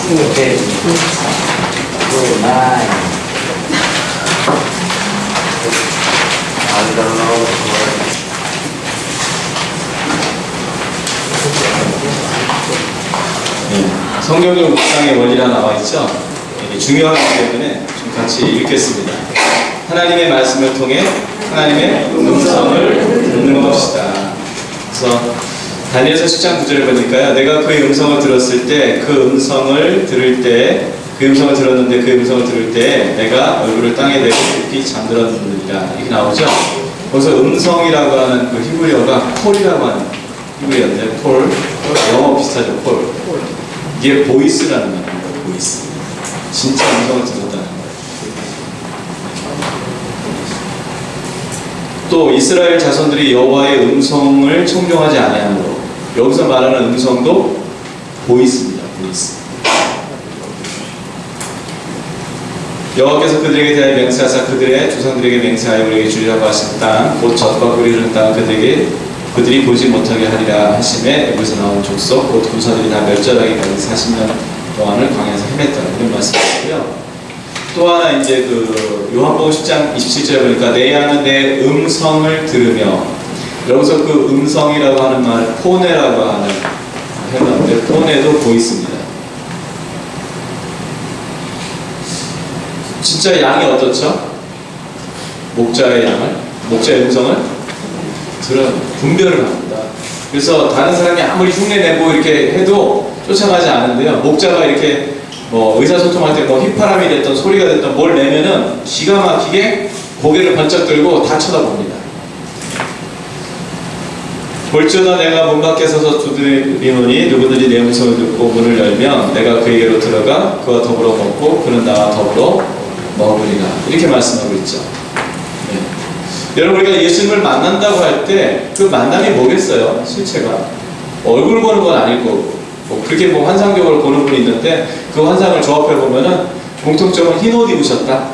10, 9, 9. I don't know. 성경적 묵상의 원리가 나와 있죠. 이게 중요하기 때문에 좀 같이 읽겠습니다. 하나님의 말씀을 통해 하나님의 음성을 듣는 것이다. 그래서 다니엘서 10장 9절을 보니까요, 내가 그의 음성을 들었을 때, 그 음성을 들을 때, 그 음성을 들었는데 그 음성을 들을 때 내가 얼굴을 땅에 대고 깊이 잠들었느니라, 이렇게 나오죠. 거기서 음성이라고 하는 그 히브리어가 콜이라고 하는 히브리어인데, 콜, 영어 비슷하죠. 콜. 이게 보이스라는 말입니다. 보이스. 진짜 음성을 들었다는 거예요. 또 이스라엘 자손들이 여호와의 음성을 청종하지 아니하므로, 여기서 말하는 음성도 보이스입니다. 보이스. 여호와께서 그들에게 대하여 맹세하사 그들의 조상들에게 맹세하여 우리에게 주리라고 하신 땅, 곧 젖과 꿀이 흐르는 땅 그들이 보지 못하게 하리라 하심에, 여기서 나온 족속 곧 군사들이 다 멸절하기까지 40년 동안을 광야에서 헤맸다, 이런 말씀이고요. 또 하나 이제 그 요한복음 10장 27절에 보니까 내 양은 내 음성을 들으며, 여기서 그 음성이라고 하는 말 포네라고 하는 해놨는데, 포네도 보이스입니다. 진짜 양이 어떻죠? 목자의 음성을 들어요. 분별을 합니다. 그래서 다른 사람이 아무리 흉내내고 이렇게 해도 쫓아가지 않는데요, 목자가 이렇게 뭐 의사소통할 때 뭐 휘파람이 됐던 소리가 됐던 뭘 내면은 기가 막히게 고개를 번쩍 들고 다 쳐다봅니다. 볼지어다 내가 문 밖에 서서 두드리노니 누구든지 내 음성을 듣고 문을 열면 내가 그에게로 들어가 그와 더불어 먹고 그는 나와 더불어 먹으리라, 이렇게 말씀하고 있죠. 네. 여러분, 우리가 예수님을 만난다고 할 때 그 만남이 뭐겠어요? 실체가 얼굴 보는 건 아닐 거고, 뭐 그렇게 뭐 환상적으로 보는 분이 있는데 그 환상을 조합해 보면은 공통점은 흰 옷 입으셨다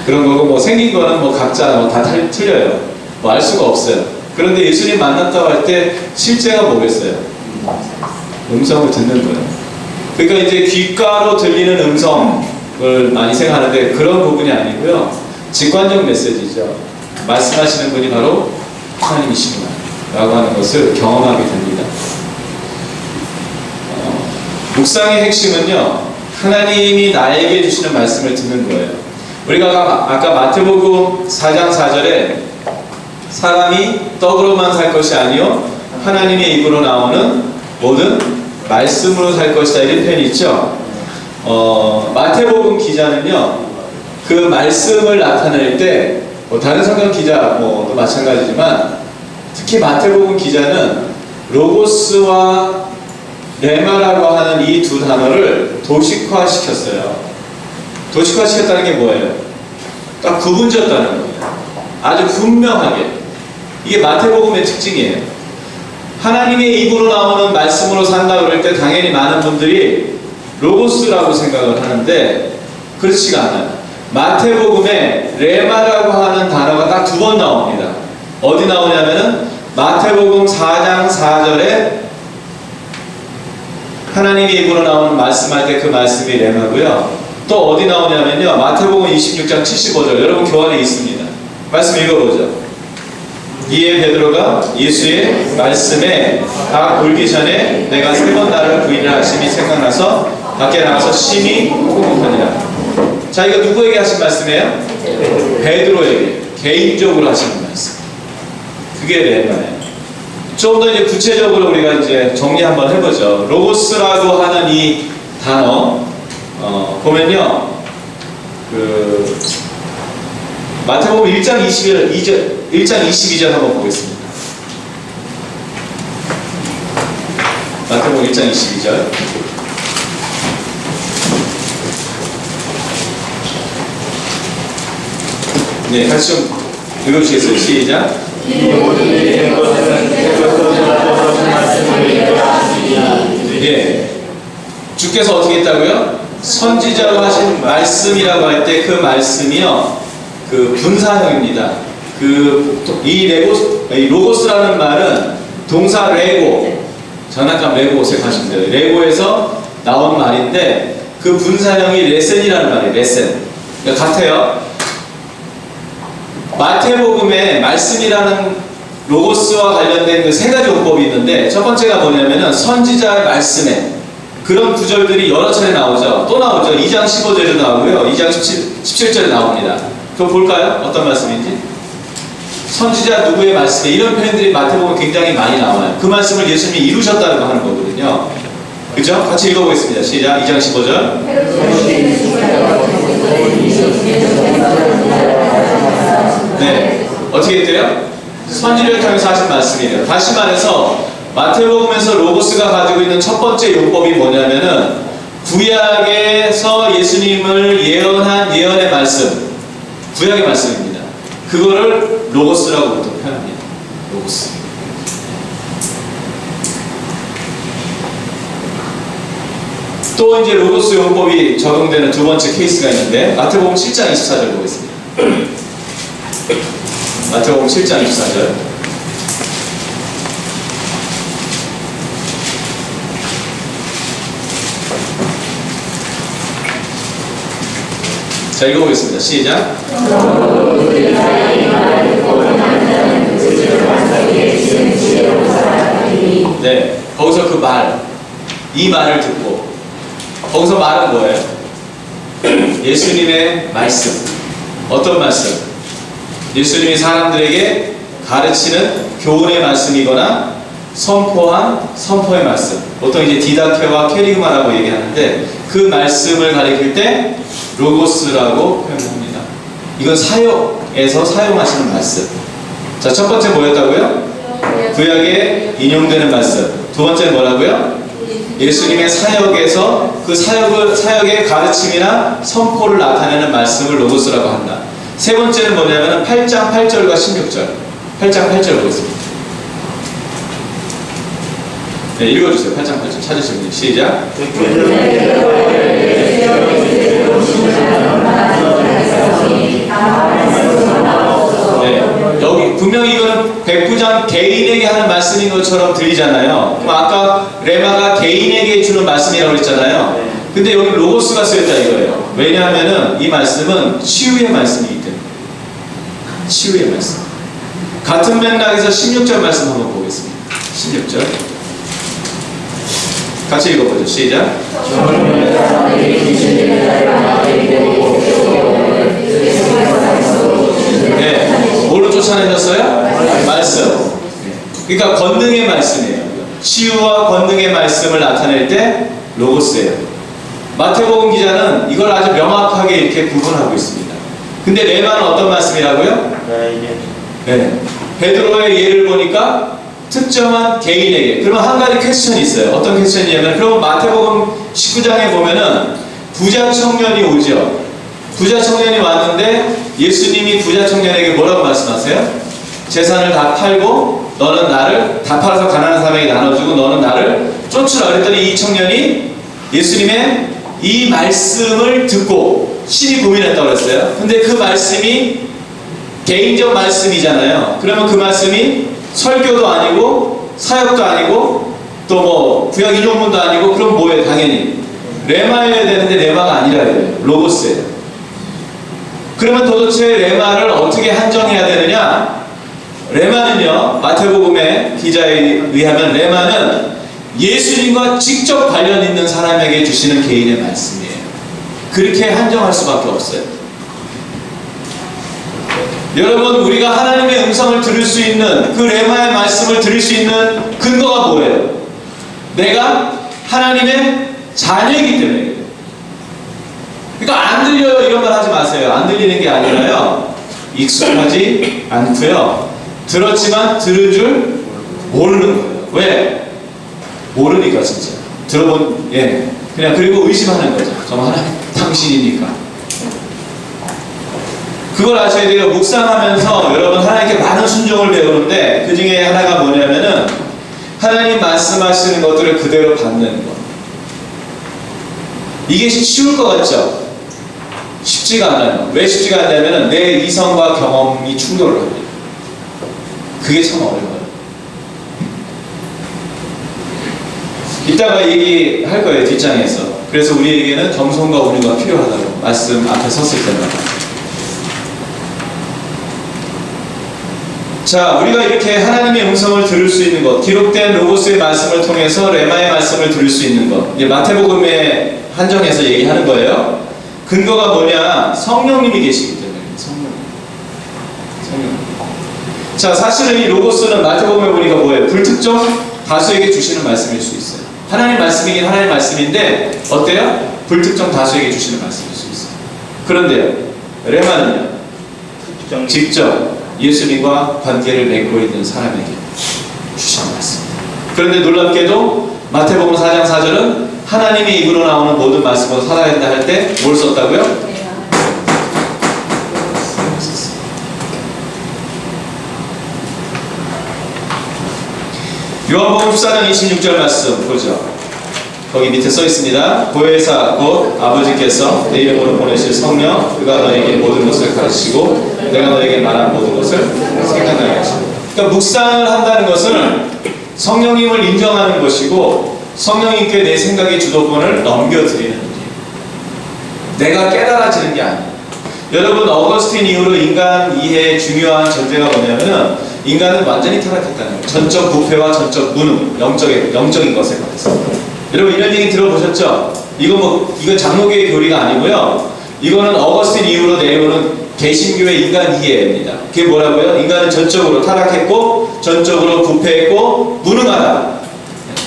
그런 거고, 뭐 생긴 거는 뭐 각자 뭐 다 틀려요. 뭐 알 수가 없어요. 그런데 예수님 만났다고 할 때 실제가 뭐겠어요? 음성을 듣는 거예요. 그러니까 이제 귓가로 들리는 음성을 많이 생각하는데 그런 부분이 아니고요, 직관적 메시지죠. 말씀하시는 분이 바로 하나님이시구나 라고 하는 것을 경험하게 됩니다. 묵상의 핵심은요, 하나님이 나에게 주시는 말씀을 듣는 거예요. 우리가 아까 마태복음 4장 4절에 사람이 떡으로만 살 것이 아니요 하나님의 입으로 나오는 모든 말씀으로 살 것이다, 이런 표현이 있죠. 마태복음 기자는요, 그 말씀을 나타낼 때 다른 성경 기자 도 마찬가지지만 특히 마태복음 기자는 로고스와 레마라고 하는 이 두 단어를 도식화시켰어요. 도식화시켰다는 게 뭐예요? 딱 구분졌다는 거예요. 아주 분명하게. 이게 마태복음의 특징이에요. 하나님의 입으로 나오는 말씀으로 산다 그럴 때 당연히 많은 분들이 로고스라고 생각을 하는데 그렇지가 않아요. 마태복음에 레마라고 하는 단어가 딱 두 번 나옵니다. 어디 나오냐면은 마태복음 4장 4절에 하나님의 입으로 나오는 말씀할 때 그 말씀이 레마고요. 또 어디 나오냐면요, 마태복음 26장 75절, 여러분 교환에 있습니다. 말씀 읽어보죠. 이에 베드로가 예수의 말씀에 다 울기 전에 내가 3번 나를 부인하라 하심이 생각나서 밖에 나가서 심히 통곡하니라. 자, 이거 누구에게 하신 말씀이에요? 베드로에게 개인적으로 하시는 말씀. 그게 레마예요. 좀 더 이제 구체적으로 우리가 이제 정리 한번 해보죠. 로고스라고 하는 이 단어 보면요, 그 마태복음 1장 22절 한번 보겠습니다. 마태복음 1장 22절. 네, 같이 좀 읽어주시겠어요? 시작. 예, 주께서 어떻게 했다고요? 선지자로 하신 말씀이라고 할 때 그 말씀이요, 그 분사형입니다. 이 로고스라는 말은 동사 레고, 장난감 레고 생각하시면 돼요. 레고에서 나온 말인데 그 분사형이 레센이라는 말이에요. 레센. 그러니까 같아요. 마태복음에 말씀이라는 로고스와 관련된 그 세 가지 용법이 있는데 첫 번째가 뭐냐면은 선지자의 말씀에 그런 구절들이 여러 차례 나오죠. 또 나오죠. 2장 15절에도 나오고요. 2장 17절에 나옵니다. 그럼 볼까요? 어떤 말씀인지? 선지자 누구의 말씀에 이런 표현들이 마태복음에 굉장히 많이 나와요. 그 말씀을 예수님이 이루셨다고 하는 거거든요. 그죠? 같이 읽어보겠습니다. 시작. 2장 15절. 네. 어떻게 했대요? 선지자를 통해서 하신 말씀이에요. 다시 말해서 마태복음에서 로고스가 가지고 있는 첫 번째 용법이 뭐냐면은 구약에서 예수님을 예언한 예언의 말씀, 구약의 말씀입니다. 그거를 로고스라고 보통 표현합니다. 로고스. 또 이제 로고스 용법이 적용되는 두 번째 케이스가 있는데 마태복음 7장 24절 보겠습니다. 마태복음 7장 24절. 자, 읽어보겠습니다. 시작. 네, 거기서 그 말, 이 말을 듣고 거기서 말은 뭐예요? 예수님의 말씀. 어떤 말씀? 예수님이 사람들에게 가르치는 교훈의 말씀이거나 선포한 선포의 말씀. 보통 이제 디다케와 캐리그마라고 얘기하는데 그 말씀을 가리킬 때 로고스라고 표현합니다. 이건 사역에서 사용하시는 말씀. 자, 첫 번째 뭐였다고요? 구약에 인용되는 말씀. 두 번째는 뭐라고요? 예수님의 사역에서 그 사역의 가르침이나 선포를 나타내는 말씀을 로고스라고 한다. 세 번째는 뭐냐면 8장 8절과 16절. 8장 8절 보겠습니다. 네, 읽어주세요. 8장 8절 찾으시면 돼요. 시작. 네, 여기 분명히 이거는 백부장 개인에게 하는 말씀인 것처럼 들리잖아요. 그럼 아까 레마가 개인에게 주는 말씀이라고 했잖아요. 근데 여기 로고스가 쓰였다 이거예요. 왜냐하면은 이 말씀은 치유의 말씀이기 때문에. 치유의 말씀. 같은 맥락에서 16절 말씀 한번 보겠습니다. 16절. 같이 읽어보죠. 시작. 네, 뭘로 쫓아내셨어요? 말씀. 그러니까 권능의 말씀이에요. 치유와 권능의 말씀을 나타낼 때 로고스예요. 마태복음 기자는 이걸 아주 명확하게 이렇게 구분하고 있습니다. 근데 레마는 어떤 말씀이라고요? 네, 베드로의 예를 보니까 특정한 개인에게. 그러면 한 가지 퀘스천이 있어요. 어떤 퀘스천이냐면, 그러면 마태복음 19장에 보면은 부자 청년이 오죠. 부자 청년이 왔는데 예수님이 부자 청년에게 뭐라고 말씀하세요? 재산을 다 팔고 너는 나를 다 팔아서 가난한 사람에게 나눠주고 너는 나를 쫓으라 그랬더니 이 청년이 예수님의 이 말씀을 듣고 심히 고민했다고 그랬어요. 근데 그 말씀이 개인적 말씀이잖아요. 그러면 그 말씀이 설교도 아니고 사역도 아니고 또 뭐 구약 인용문도 아니고 그럼 뭐예요? 당연히 레마여야 되는데 레마가 아니라요. 로고스예요. 그러면 도대체 레마를 어떻게 한정해야 되느냐? 레마는요, 마태복음의 기자에 의하면 레마는 예수님과 직접 관련 있는 사람에게 주시는 개인의 말씀이에요. 그렇게 한정할 수밖에 없어요. 여러분, 우리가 하나님의 음성을 들을 수 있는 그 레마의 말씀을 들을 수 있는 근거가 뭐예요? 내가 하나님의 자녀이기 때문에. 그러니까 안 들려요 이런 말 하지 마세요. 안 들리는 게 아니라요, 익숙하지 않고요, 들었지만 들은 줄 모르는 거예요. 왜? 모르니까 진짜. 들어본, 예, 그냥 그리고 의심하는 거죠. 정말 하나님 당신이니까. 그걸 아셔야 돼요. 묵상하면서 여러분 하나님께 많은 순종을 배우는데 그 중에 하나가 뭐냐면은 하나님 말씀하시는 것들을 그대로 받는 것. 이게 쉬울 것 같죠? 쉽지가 않아요. 왜 쉽지가 않냐면은 내 이성과 경험이 충돌을 합니다. 그게 참 어려워요. 이따가 얘기할 거예요, 뒷장에서. 그래서 우리에게는 겸손과 온유가 필요하다고 말씀 앞에 섰을 때마다. 자, 우리가 이렇게 하나님의 음성을 들을 수 있는 것, 기록된 로고스의 말씀을 통해서 레마의 말씀을 들을 수 있는 것, 이제 마태복음에 한정해서 얘기하는 거예요. 근거가 뭐냐? 성령님이 계시기 때문에. 성령. 자, 사실은 이 로고스는 마태복음에 보니까 뭐예요? 불특정 다수에게 주시는 말씀일 수 있어요. 하나님 말씀이긴 하나님 말씀인데 어때요? 불특정 다수에게 주시는 말씀일 수 있어요. 그런데요, 레마는요, 직접 예수님과 관계를 맺고 있는 사람에게 주시는 말씀입니다. 그런데 놀랍게도 마태복음 4장 4절은 하나님의 입으로 나오는 모든 말씀으로 살아야 된다 할 때 뭘 썼다고요? 요한복음 14장 26절 말씀 보죠. 거기 밑에 써 있습니다. 보혜사 곧 아버지께서 내 이름으로 보내실 성령, 그가 너에게 모든 것을 가르치시고 내가 너에게 말한 모든 것을 생각나게 하시고. 그러니까 묵상을 한다는 것은 성령님을 인정하는 것이고 성령님께 내 생각의 주도권을 넘겨드리는 일이에요. 내가 깨달아지는 게 아니에요. 여러분, 어거스틴 이후로 인간 이해의 중요한 전제가 뭐냐면은 인간은 완전히 타락했다는 거예요. 전적 부패와 전적 무능, 영적인 것에 관해서. 여러분, 이런 얘기 들어보셨죠? 이건 장로교의 교리가 아니고요. 이거는 어거스틴 이후로 내려오는 개신교의 인간 이해입니다. 그게 뭐라고요? 인간은 전적으로 타락했고, 전적으로 부패했고, 무능하다.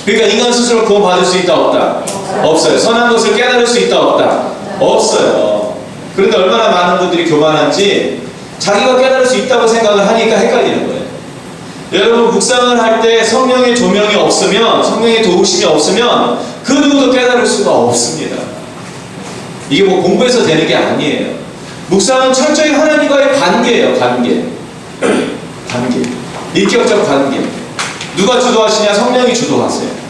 그러니까 인간 스스로 구원받을 수 있다, 없다? 없어요. 선한 것을 깨달을 수 있다, 없다? 없어요. 그런데 얼마나 많은 분들이 교만한지 자기가 깨달을 수 있다고 생각을 하니까 헷갈리는 거예요. 여러분, 묵상을 할 때 성령의 조명이 없으면, 성령의 도우심이 없으면 그 누구도 깨달을 수가 없습니다. 이게 뭐 공부해서 되는 게 아니에요. 묵상은 철저히 하나님과의 관계예요. 관계. 인격적 관계. 누가 주도하시냐? 성령이 주도하세요.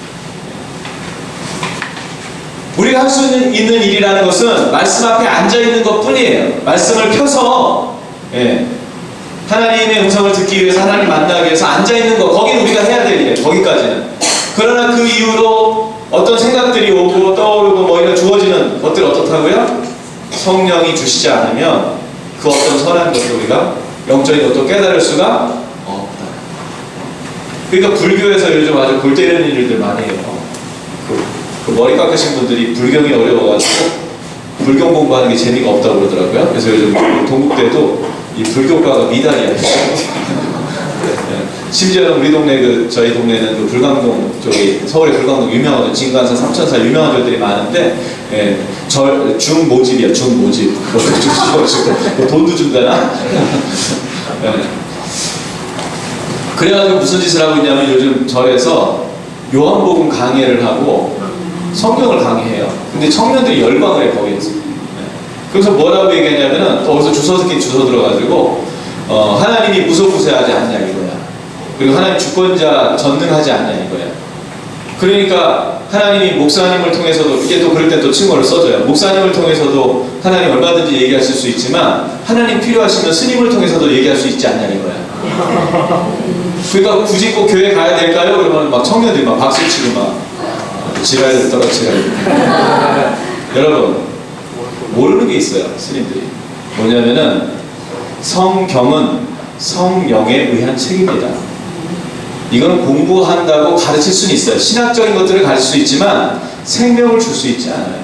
우리가 할 수 있는 일이라는 것은 말씀 앞에 앉아있는 것 뿐이에요. 말씀을 펴서 하나님의 음성을 듣기 위해서, 하나님 만나기 위해서 앉아있는 것, 거기는 우리가 해야 될 일이에요. 거기까지는. 그러나 그 이후로 어떤 생각들이 오고 떠오르고 뭐 이런 주어지는 것들 어떻다고요? 성령이 주시지 않으면 그 어떤 선한 것도 우리가 영적인 것도 깨달을 수가 없다. 그러니까 불교에서 요즘 아주 골 때리는 일들 많이 해요. 그 머리 깎으신 분들이 불경이 어려워가지고 불경 공부하는 게 재미가 없다고 그러더라고요. 그래서 요즘 동국대도 이 불교과가 미달이야. 심지어는 우리 동네 저희 동네는 그 불광동 쪽이, 서울의 불광동 유명한 진간사, 삼천사 유명한 절들이 많은데 중모집이야. 중모집. 돈도 준다나? 그래가지고 무슨 짓을 하고 있냐면 요즘 절에서 요한복음 강해를 하고 성경을 강의해요. 근데 청년들이 열광을 해, 거기에서. 그래서 뭐라고 얘기하냐면은, 거기서 주워 들어가지고, 하나님이 무소부세하지 않냐, 이거야. 그리고 하나님 주권자 전능하지 않냐, 이거야. 그러니까, 하나님이 목사님을 통해서도, 이게 또 그럴 때 또 칭호를 써줘요. 목사님을 통해서도 하나님 얼마든지 얘기하실 수 있지만, 하나님 필요하시면 스님을 통해서도 얘기할 수 있지 않냐, 이거야. 그러니까 굳이 꼭 교회 가야 될까요? 그러면 막 청년들이 막 박수 치고 막, 지랄을 떨어지랄. 여러분, 모르는 게 있어요, 스님들이. 뭐냐면은 성경은 성령에 의한 책입니다. 이건 공부한다고 가르칠 수는 있어요. 신학적인 것들을 가르칠 수 있지만 생명을 줄 수 있지 않아요.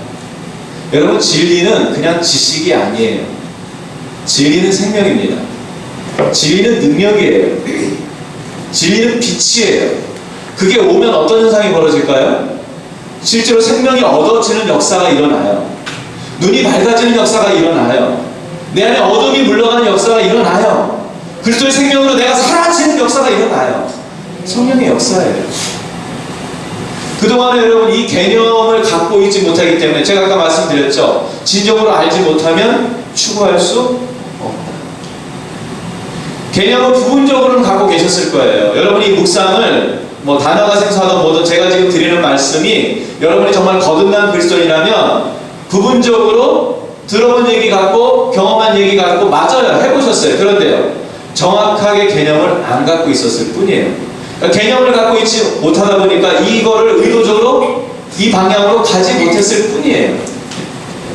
여러분, 진리는 그냥 지식이 아니에요. 진리는 생명입니다. 진리는 능력이에요. 진리는 빛이에요. 그게 오면 어떤 현상이 벌어질까요? 실제로 생명이 얻어지는 역사가 일어나요. 눈이 밝아지는 역사가 일어나요. 내 안에 어둠이 물러가는 역사가 일어나요. 그리스도의 생명으로 내가 사라지는 역사가 일어나요. 성령의 역사예요. 그동안에 여러분 이 개념을 갖고 있지 못하기 때문에, 제가 아까 말씀드렸죠. 진정으로 알지 못하면 추구할 수 없다. 개념을 부분적으로는 갖고 계셨을 거예요. 여러분이 묵상을 뭐 단어가 생소하든 뭐든 제가 지금 드리는 말씀이 여러분이 정말 거듭난 그리스도인이라면 부분적으로 들어본 얘기 같고 경험한 얘기 같고 맞아요. 해보셨어요. 그런데요, 정확하게 개념을 안 갖고 있었을 뿐이에요. 그러니까 개념을 갖고 있지 못하다 보니까 이거를 의도적으로 이 방향으로 가지 못했을 뿐이에요.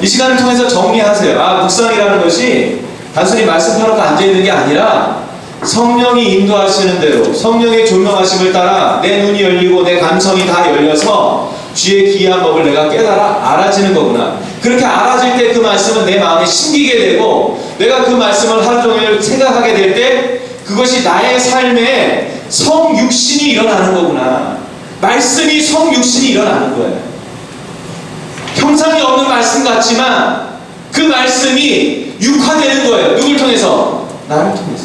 이 시간을 통해서 정리하세요. 묵상이라는 것이 단순히 말씀 펴놓고 앉아있는 게 아니라 성령이 인도하시는 대로 성령의 조명하심을 따라 내 눈이 열리고 내 감성이 다 열려서 주의 기이한 법을 내가 깨달아 알아지는 거구나. 그렇게 알아질 때 그 말씀은 내 마음에 심기게 되고 내가 그 말씀을 하루 종일 생각하게 될 때 그것이 나의 삶에 성육신이 일어나는 거구나. 말씀이 성육신이 일어나는 거예요. 형상이 없는 말씀 같지만 그 말씀이 육화되는 거예요. 누굴 통해서? 나를 통해서.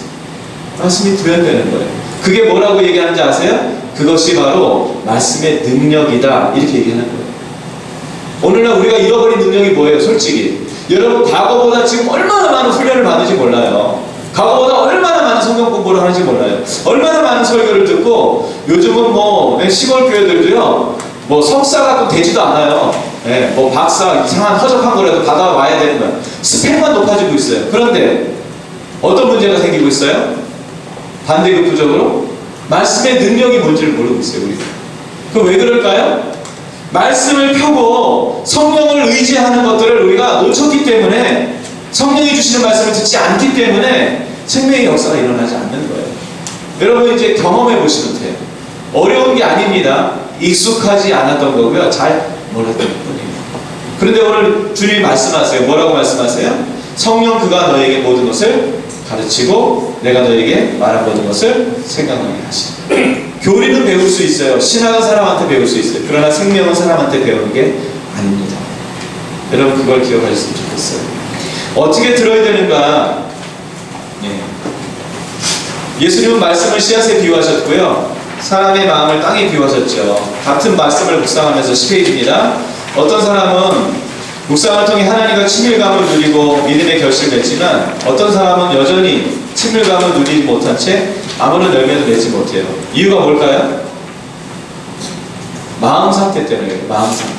말씀이 구현되는 거예요. 그게 뭐라고 얘기하는지 아세요? 그것이 바로 말씀의 능력이다. 이렇게 얘기하는 거예요. 오늘날 우리가 잃어버린 능력이 뭐예요? 솔직히 여러분 과거보다 지금 얼마나 많은 훈련을 받는지 몰라요. 과거보다 얼마나 많은 성경 공부를 하는지 몰라요. 얼마나 많은 설교를 듣고 요즘은 뭐 시골 교회들도요 뭐 석사 갖고 되지도 않아요. 뭐 박사 이상한 허접한 거라도 받아와야 되는 거예요. 스펙만 높아지고 있어요. 그런데 어떤 문제가 생기고 있어요? 반대급부적으로 말씀의 능력이 뭔지를 모르고 있어요. 우리가. 그럼 왜 그럴까요? 말씀을 펴고 성령을 의지하는 것들을 우리가 놓쳤기 때문에 성령이 주시는 말씀을 듣지 않기 때문에 생명의 역사가 일어나지 않는 거예요. 여러분 이제 경험해 보시면 돼요. 어려운 게 아닙니다. 익숙하지 않았던 거고요. 잘 몰랐던 뿐이에요. 그런데 오늘 주님이 말씀하세요. 뭐라고 말씀하세요? 성령 그가 너에게 모든 것을 가르치고 내가 너에게 말한 모든 것을 생각하게 하시다. 교리는 배울 수 있어요. 신학은 사람한테 배울 수 있어요. 그러나 생명은 사람한테 배우는 게 아닙니다. 여러분 그걸 기억하셨으면 좋겠어요. 어떻게 들어야 되는가? 예수님은 말씀을 씨앗에 비유하셨고요. 사람의 마음을 땅에 비유하셨죠. 같은 말씀을 묵상하면서 10페이지입니다. 어떤 사람은 묵상을 통해 하나님과 친밀감을 누리고 믿음의 결실을 맺지만 어떤 사람은 여전히 친밀감을 누리지 못한 채 아무런 열매도 내지 못해요. 이유가 뭘까요? 마음 상태 때문에. 마음 상태.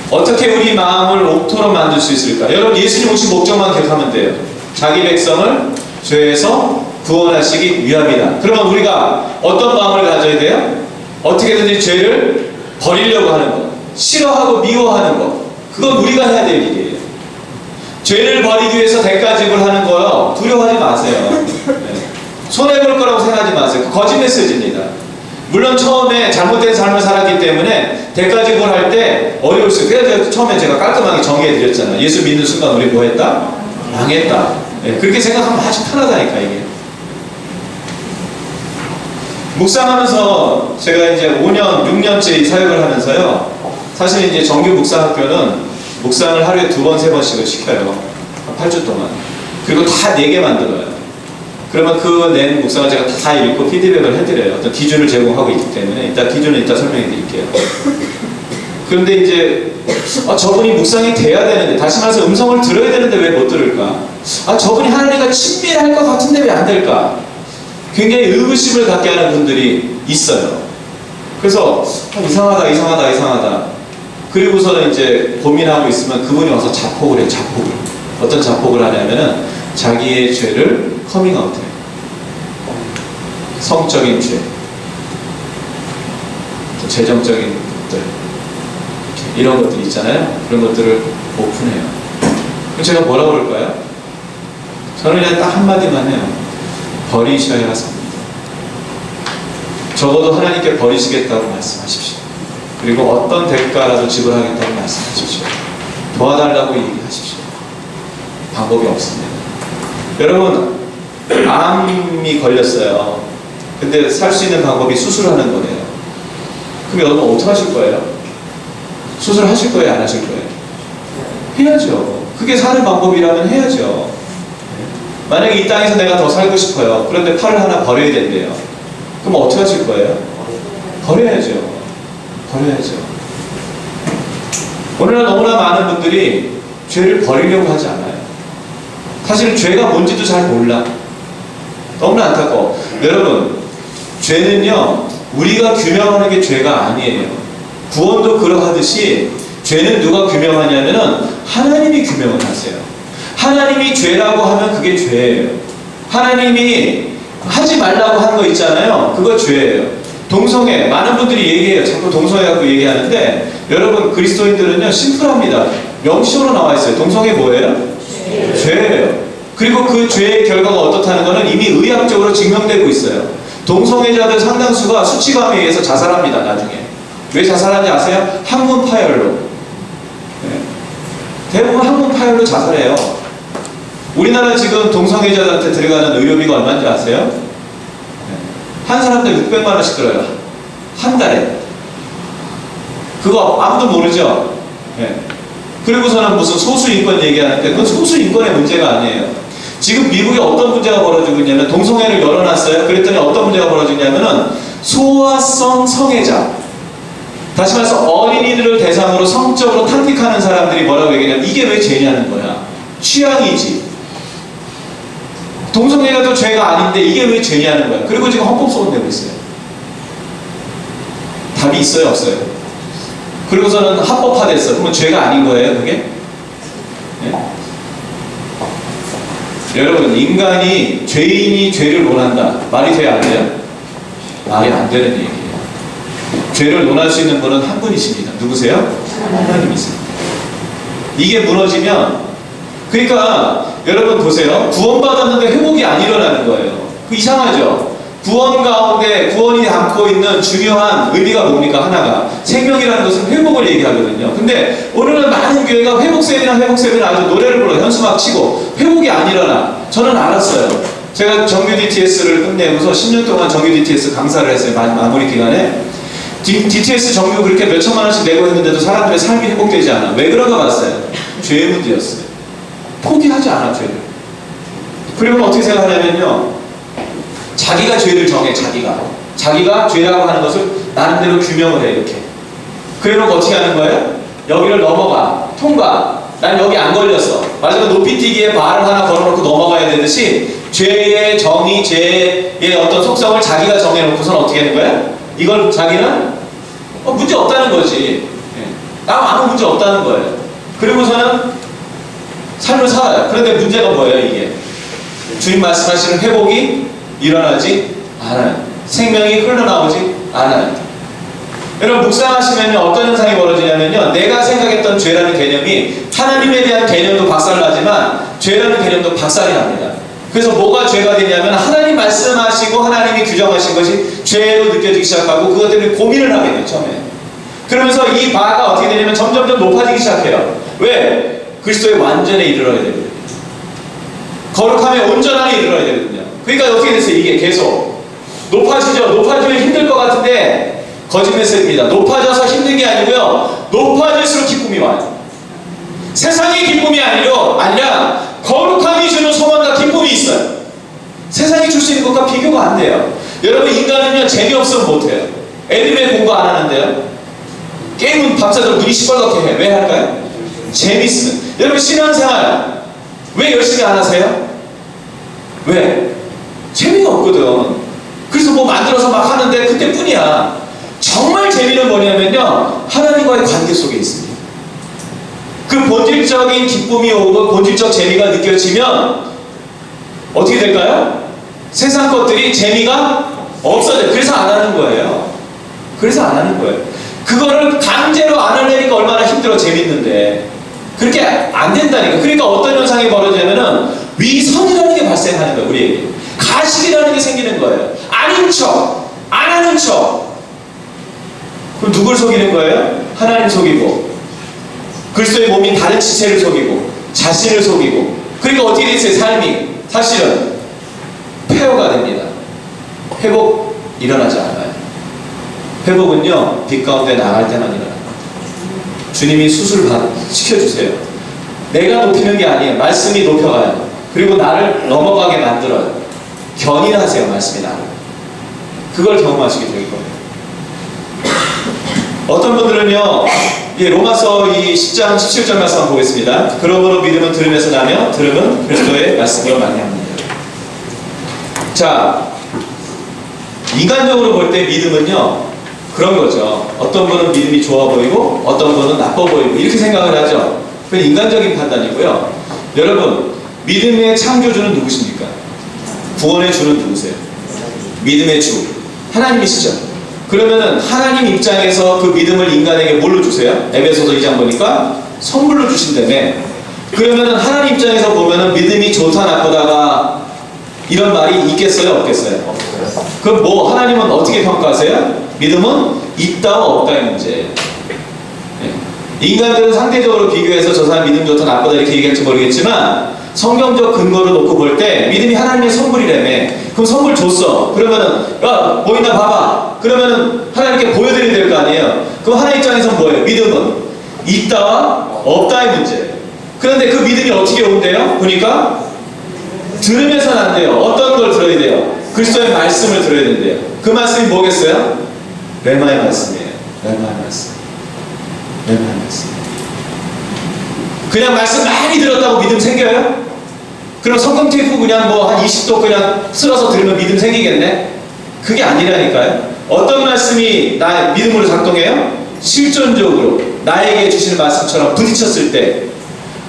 어떻게 우리 마음을 옥토로 만들 수 있을까? 여러분 예수님 오신 목적만 기억하면 돼요. 자기 백성을 죄에서 구원하시기 위함이다. 그러면 우리가 어떤 마음을 가져야 돼요? 어떻게든지 죄를 버리려고 하는 것, 싫어하고 미워하는 것, 그건 우리가 해야 될 일이에요. 죄를 버리기 위해서 대가 지불하는 거요, 두려워하지 마세요. 손해볼 거라고 생각하지 마세요. 거짓 메시지입니다. 물론 처음에 잘못된 삶을 살았기 때문에 대가 지불할 때 어려울 수 있어요. 그래서 처음에 제가 깔끔하게 정리해 드렸잖아요. 예수 믿는 순간 우리 뭐 했다? 망했다. 그렇게 생각하면 아주 편하다니까 이게. 묵상하면서 제가 이제 5년, 6년째 이 사역을 하면서요. 사실 이제 정규 묵상학교는 묵상을 하루에 2번, 3번씩을 시켜요. 8주 동안. 그리고 다 4개 만들어요. 그러면 그 낸 묵상을 제가 다 읽고 피드백을 해드려요. 어떤 기준을 제공하고 있기 때문에 기준은 이따 설명해 드릴게요. 그런데 이제 저분이 묵상이 돼야 되는데, 다시 말해서 음성을 들어야 되는데 왜 못 들을까? 저분이 하나님과 친밀할 것 같은데 왜 안 될까? 굉장히 의구심을 갖게 하는 분들이 있어요. 그래서 이상하다. 그리고서는 이제 고민하고 있으면 그분이 와서 자폭을 해요. 자폭을. 어떤 자폭을 하냐면은 자기의 죄를 커밍아웃해요. 성적인 죄, 재정적인 것들, 이런 것들 있잖아요. 그런 것들을 오픈해요. 그럼 제가 뭐라고 그럴까요? 저는 그냥 딱 한마디만 해요. 버리셔야 합니다. 적어도 하나님께 버리시겠다고 말씀하십시오. 그리고 어떤 대가라도 지불하겠다고 말씀하십시오. 도와달라고 얘기하십시오. 방법이 없습니다. 여러분, 암이 걸렸어요. 근데 살 수 있는 방법이 수술하는 거네요. 그럼 여러분 어떻게 하실 거예요? 수술하실 거예요? 안 하실 거예요? 해야죠. 그게 사는 방법이라면 해야죠. 만약에 이 땅에서 내가 더 살고 싶어요. 그런데 팔을 하나 버려야 된대요. 그럼 어떻게 하실 거예요? 버려야죠. 오늘날 너무나 많은 분들이 죄를 버리려고 하지 않아요. 사실은 죄가 뭔지도 잘 몰라. 너무나 안타까워. 여러분, 죄는요, 우리가 규명하는 게 죄가 아니에요. 구원도 그러하듯이 죄는 누가 규명하냐면은 하나님이 규명을 하세요. 하나님이 죄라고 하면 그게 죄예요. 하나님이 하지 말라고 한 거 있잖아요. 그거 죄예요. 동성애, 많은 분들이 얘기해요. 자꾸 동성애 갖고 얘기하는데, 여러분, 그리스도인들은요, 심플합니다. 명시로 나와 있어요. 동성애 뭐예요? 죄예요. 그리고 그 죄의 결과가 어떻다는 것은 이미 의학적으로 증명되고 있어요. 동성애자들 상당수가 수치감에 의해서 자살합니다, 나중에. 왜 자살하는지 아세요? 항문 파열로. 네. 대부분 항문 파열로 자살해요. 우리나라 지금 동성애자들한테 들어가는 의료비가 얼마인지 아세요? 한 사람당 600만 원씩 들어요. 한 달에. 그거 아무도 모르죠? 네. 그리고서는 무슨 소수인권 얘기하는데 그건 소수인권의 문제가 아니에요. 지금 미국에 어떤 문제가 벌어지고 있냐면 동성애를 열어놨어요. 그랬더니 어떤 문제가 벌어지냐면은 소아성 성애자. 다시 말해서 어린이들을 대상으로 성적으로 탐닉하는 사람들이 뭐라고 얘기하냐면 이게 왜 죄냐는 거야. 취향이지. 동성애가 또 죄가 아닌데 이게 왜 죄냐는 거야. 그리고 지금 헌법소원 내고 있어요. 답이 있어요, 없어요? 그리고서는 합법화됐어. 그러면 죄가 아닌 거예요, 그게? 네? 여러분, 인간이 죄인이 죄를 논한다. 말이 돼야 안 돼요? 말이 안 되는 얘기예요. 죄를 논할 수 있는 분은 한 분이십니다. 누구세요? 하나님이십니다. 이게 무너지면, 그러니까 여러분 보세요. 구원받았는데 회복이 안 일어나는 거예요. 그 이상하죠? 구원 가운데 구원이 담고 있는 중요한 의미가 뭡니까? 하나가 생명이라는 것은 회복을 얘기하거든요. 근데 오늘은 많은 교회가 회복쌤이나 아주 노래를 불러 현수막 치고 회복이 안 일어나. 저는 알았어요. 제가 정규 DTS를 끝내고서 10년 동안 정규 DTS 강사를 했어요. 마무리 기간에. DTS 정규 그렇게 몇 천만 원씩 내고 했는데도 사람들의 삶이 회복되지 않아. 왜 그런가 봤어요. 죄의 문제였어요. 포기하지 않아, 죄를. 그리고 어떻게 생각하냐면요. 자기가 죄를 정해, 자기가 죄라고 하는 것을 나름대로 규명을 해, 이렇게. 그래놓고 어떻게 하는 거예요? 여기를 넘어가, 통과. 난 여기 안 걸렸어. 마지막 높이뛰기에 발을 하나 걸어놓고 넘어가야 되듯이 죄의 정의, 죄의 어떤 속성을 자기가 정해놓고선 어떻게 하는 거예요? 이걸 자기는 문제 없다는 거지. 나 아무 문제 없다는 거예요. 그리고서는 삶을 살아요. 그런데 문제가 뭐예요, 이게? 주님 말씀하시는 회복이 일어나지 않아요. 생명이 흘러나오지 않아요. 여러분, 묵상하시면요, 어떤 현상이 벌어지냐면요, 내가 생각했던 죄라는 개념이 하나님에 대한 개념도 박살나지만 죄라는 개념도 박살이 납니다. 그래서 뭐가 죄가 되냐면 하나님 말씀하시고 하나님이 규정하신 것이 죄로 느껴지기 시작하고 그것 때문에 고민을 하게 돼요, 처음에. 그러면서 이 바가 어떻게 되냐면 점점점 높아지기 시작해요. 왜? 그리스도의 완전에 이르러야 되거든요. 거룩함에 온전함에 이르러야 되거든요. 그러니까 어떻게 됐어요? 이게 계속 높아지죠. 높아지면 힘들 것 같은데 거짓 메시지입니다. 높아져서 힘든 게 아니고요, 높아질수록 기쁨이 와요. 세상의 기쁨이 아니라 거룩함이 주는 소망과 기쁨이 있어요. 세상이 줄 수 있는 것과 비교가 안 돼요. 여러분, 인간은요, 재미없으면 못해요. 애들이 왜 공부 안 하는데요? 게임은 밤새도록 눈이 시뻘겋게 해. 왜 할까요? 재밌으면. 여러분, 신앙생활 왜 열심히 안 하세요? 왜? 재미가 없거든. 그래서 뭐 만들어서 막 하는데 그때뿐이야. 정말 재미는 뭐냐면요, 하나님과의 관계 속에 있습니다. 그 본질적인 기쁨이 오고 본질적 재미가 느껴지면 어떻게 될까요? 세상 것들이 재미가 없어져요. 그래서 안 하는 거예요. 그거를 강제로 안 하려니까 얼마나 힘들어. 재밌는데 그렇게 안 된다니까. 그러니까 어떤 현상이 벌어지냐면은 위선이라는 게 발생하는 거예요. 우리에게 가식이라는 게 생기는 거예요. 아닌 척, 안 하는 척. 그럼 누굴 속이는 거예요? 하나님 속이고, 그리스도의 몸인 다른 지체를 속이고, 자신을 속이고. 그러니까 어떻게 됐어요? 삶이 사실은 폐허가 됩니다. 회복 일어나지 않아요. 회복은요, 빛 가운데 나갈 때만 일어나요. 주님이 수술 시켜주세요. 내가 높이는 게 아니에요. 말씀이 높여가요. 그리고 나를 넘어가게 만들어요. 견인하세요, 말씀이 나를. 그걸 경험하시게 될 거예요. 어떤 분들은요, 로마서 이 10장 17절 말씀 한번 보겠습니다. 그러므로 믿음은 들음에서 나며 들음은 그리스도의 말씀으로 만나합니다. 자, 인간적으로 볼 때 믿음은요, 그런 거죠. 어떤 분은 믿음이 좋아 보이고 어떤 분은 나빠 보이고 이렇게 생각을 하죠. 그건 인간적인 판단이고요. 여러분, 믿음의 창조주는 누구십니까? 구원의 주는 누구세요? 믿음의 주 하나님이시죠. 그러면은 하나님 입장에서 그 믿음을 인간에게 뭘로 주세요? 에베소서 2장 보니까 선물로 주신다며. 그러면은 하나님 입장에서 보면은 믿음이 좋다 나쁘다가 이런 말이 있겠어요? 없겠어요? 그럼 뭐 하나님은 어떻게 평가하세요? 믿음은 있다와 없다의 문제예요. 인간들은 상대적으로 비교해서 저 사람 믿음 좋다 나쁘다 이렇게 얘기할지 모르겠지만 성경적 근거를 놓고 볼 때 믿음이 하나님의 선물이라며. 그럼 선물 줬어. 그러면은 야 보이나 봐봐. 그러면은 하나님께 보여드려야 될 거 아니에요. 그럼 하나님 입장에서는 뭐예요? 믿음은 있다와 없다의 문제예요. 그런데 그 믿음이 어떻게 온대요? 보니까 들으면서는 안 돼요. 어떤 걸 들어야 돼요? 그리스도의 말씀을 들어야 된대요. 그 말씀이 뭐겠어요? 레마의 말씀이에요. 레마의 말씀. 레마의 말씀. 그냥 말씀 많이 들었다고 믿음 생겨요? 그럼 성경 테이프 그냥 뭐 한 20도 그냥 쓸어서 들으면 믿음 생기겠네? 그게 아니라니까요. 어떤 말씀이 나의 믿음으로 작동해요? 실존적으로 나에게 주시는 말씀처럼 부딪혔을 때.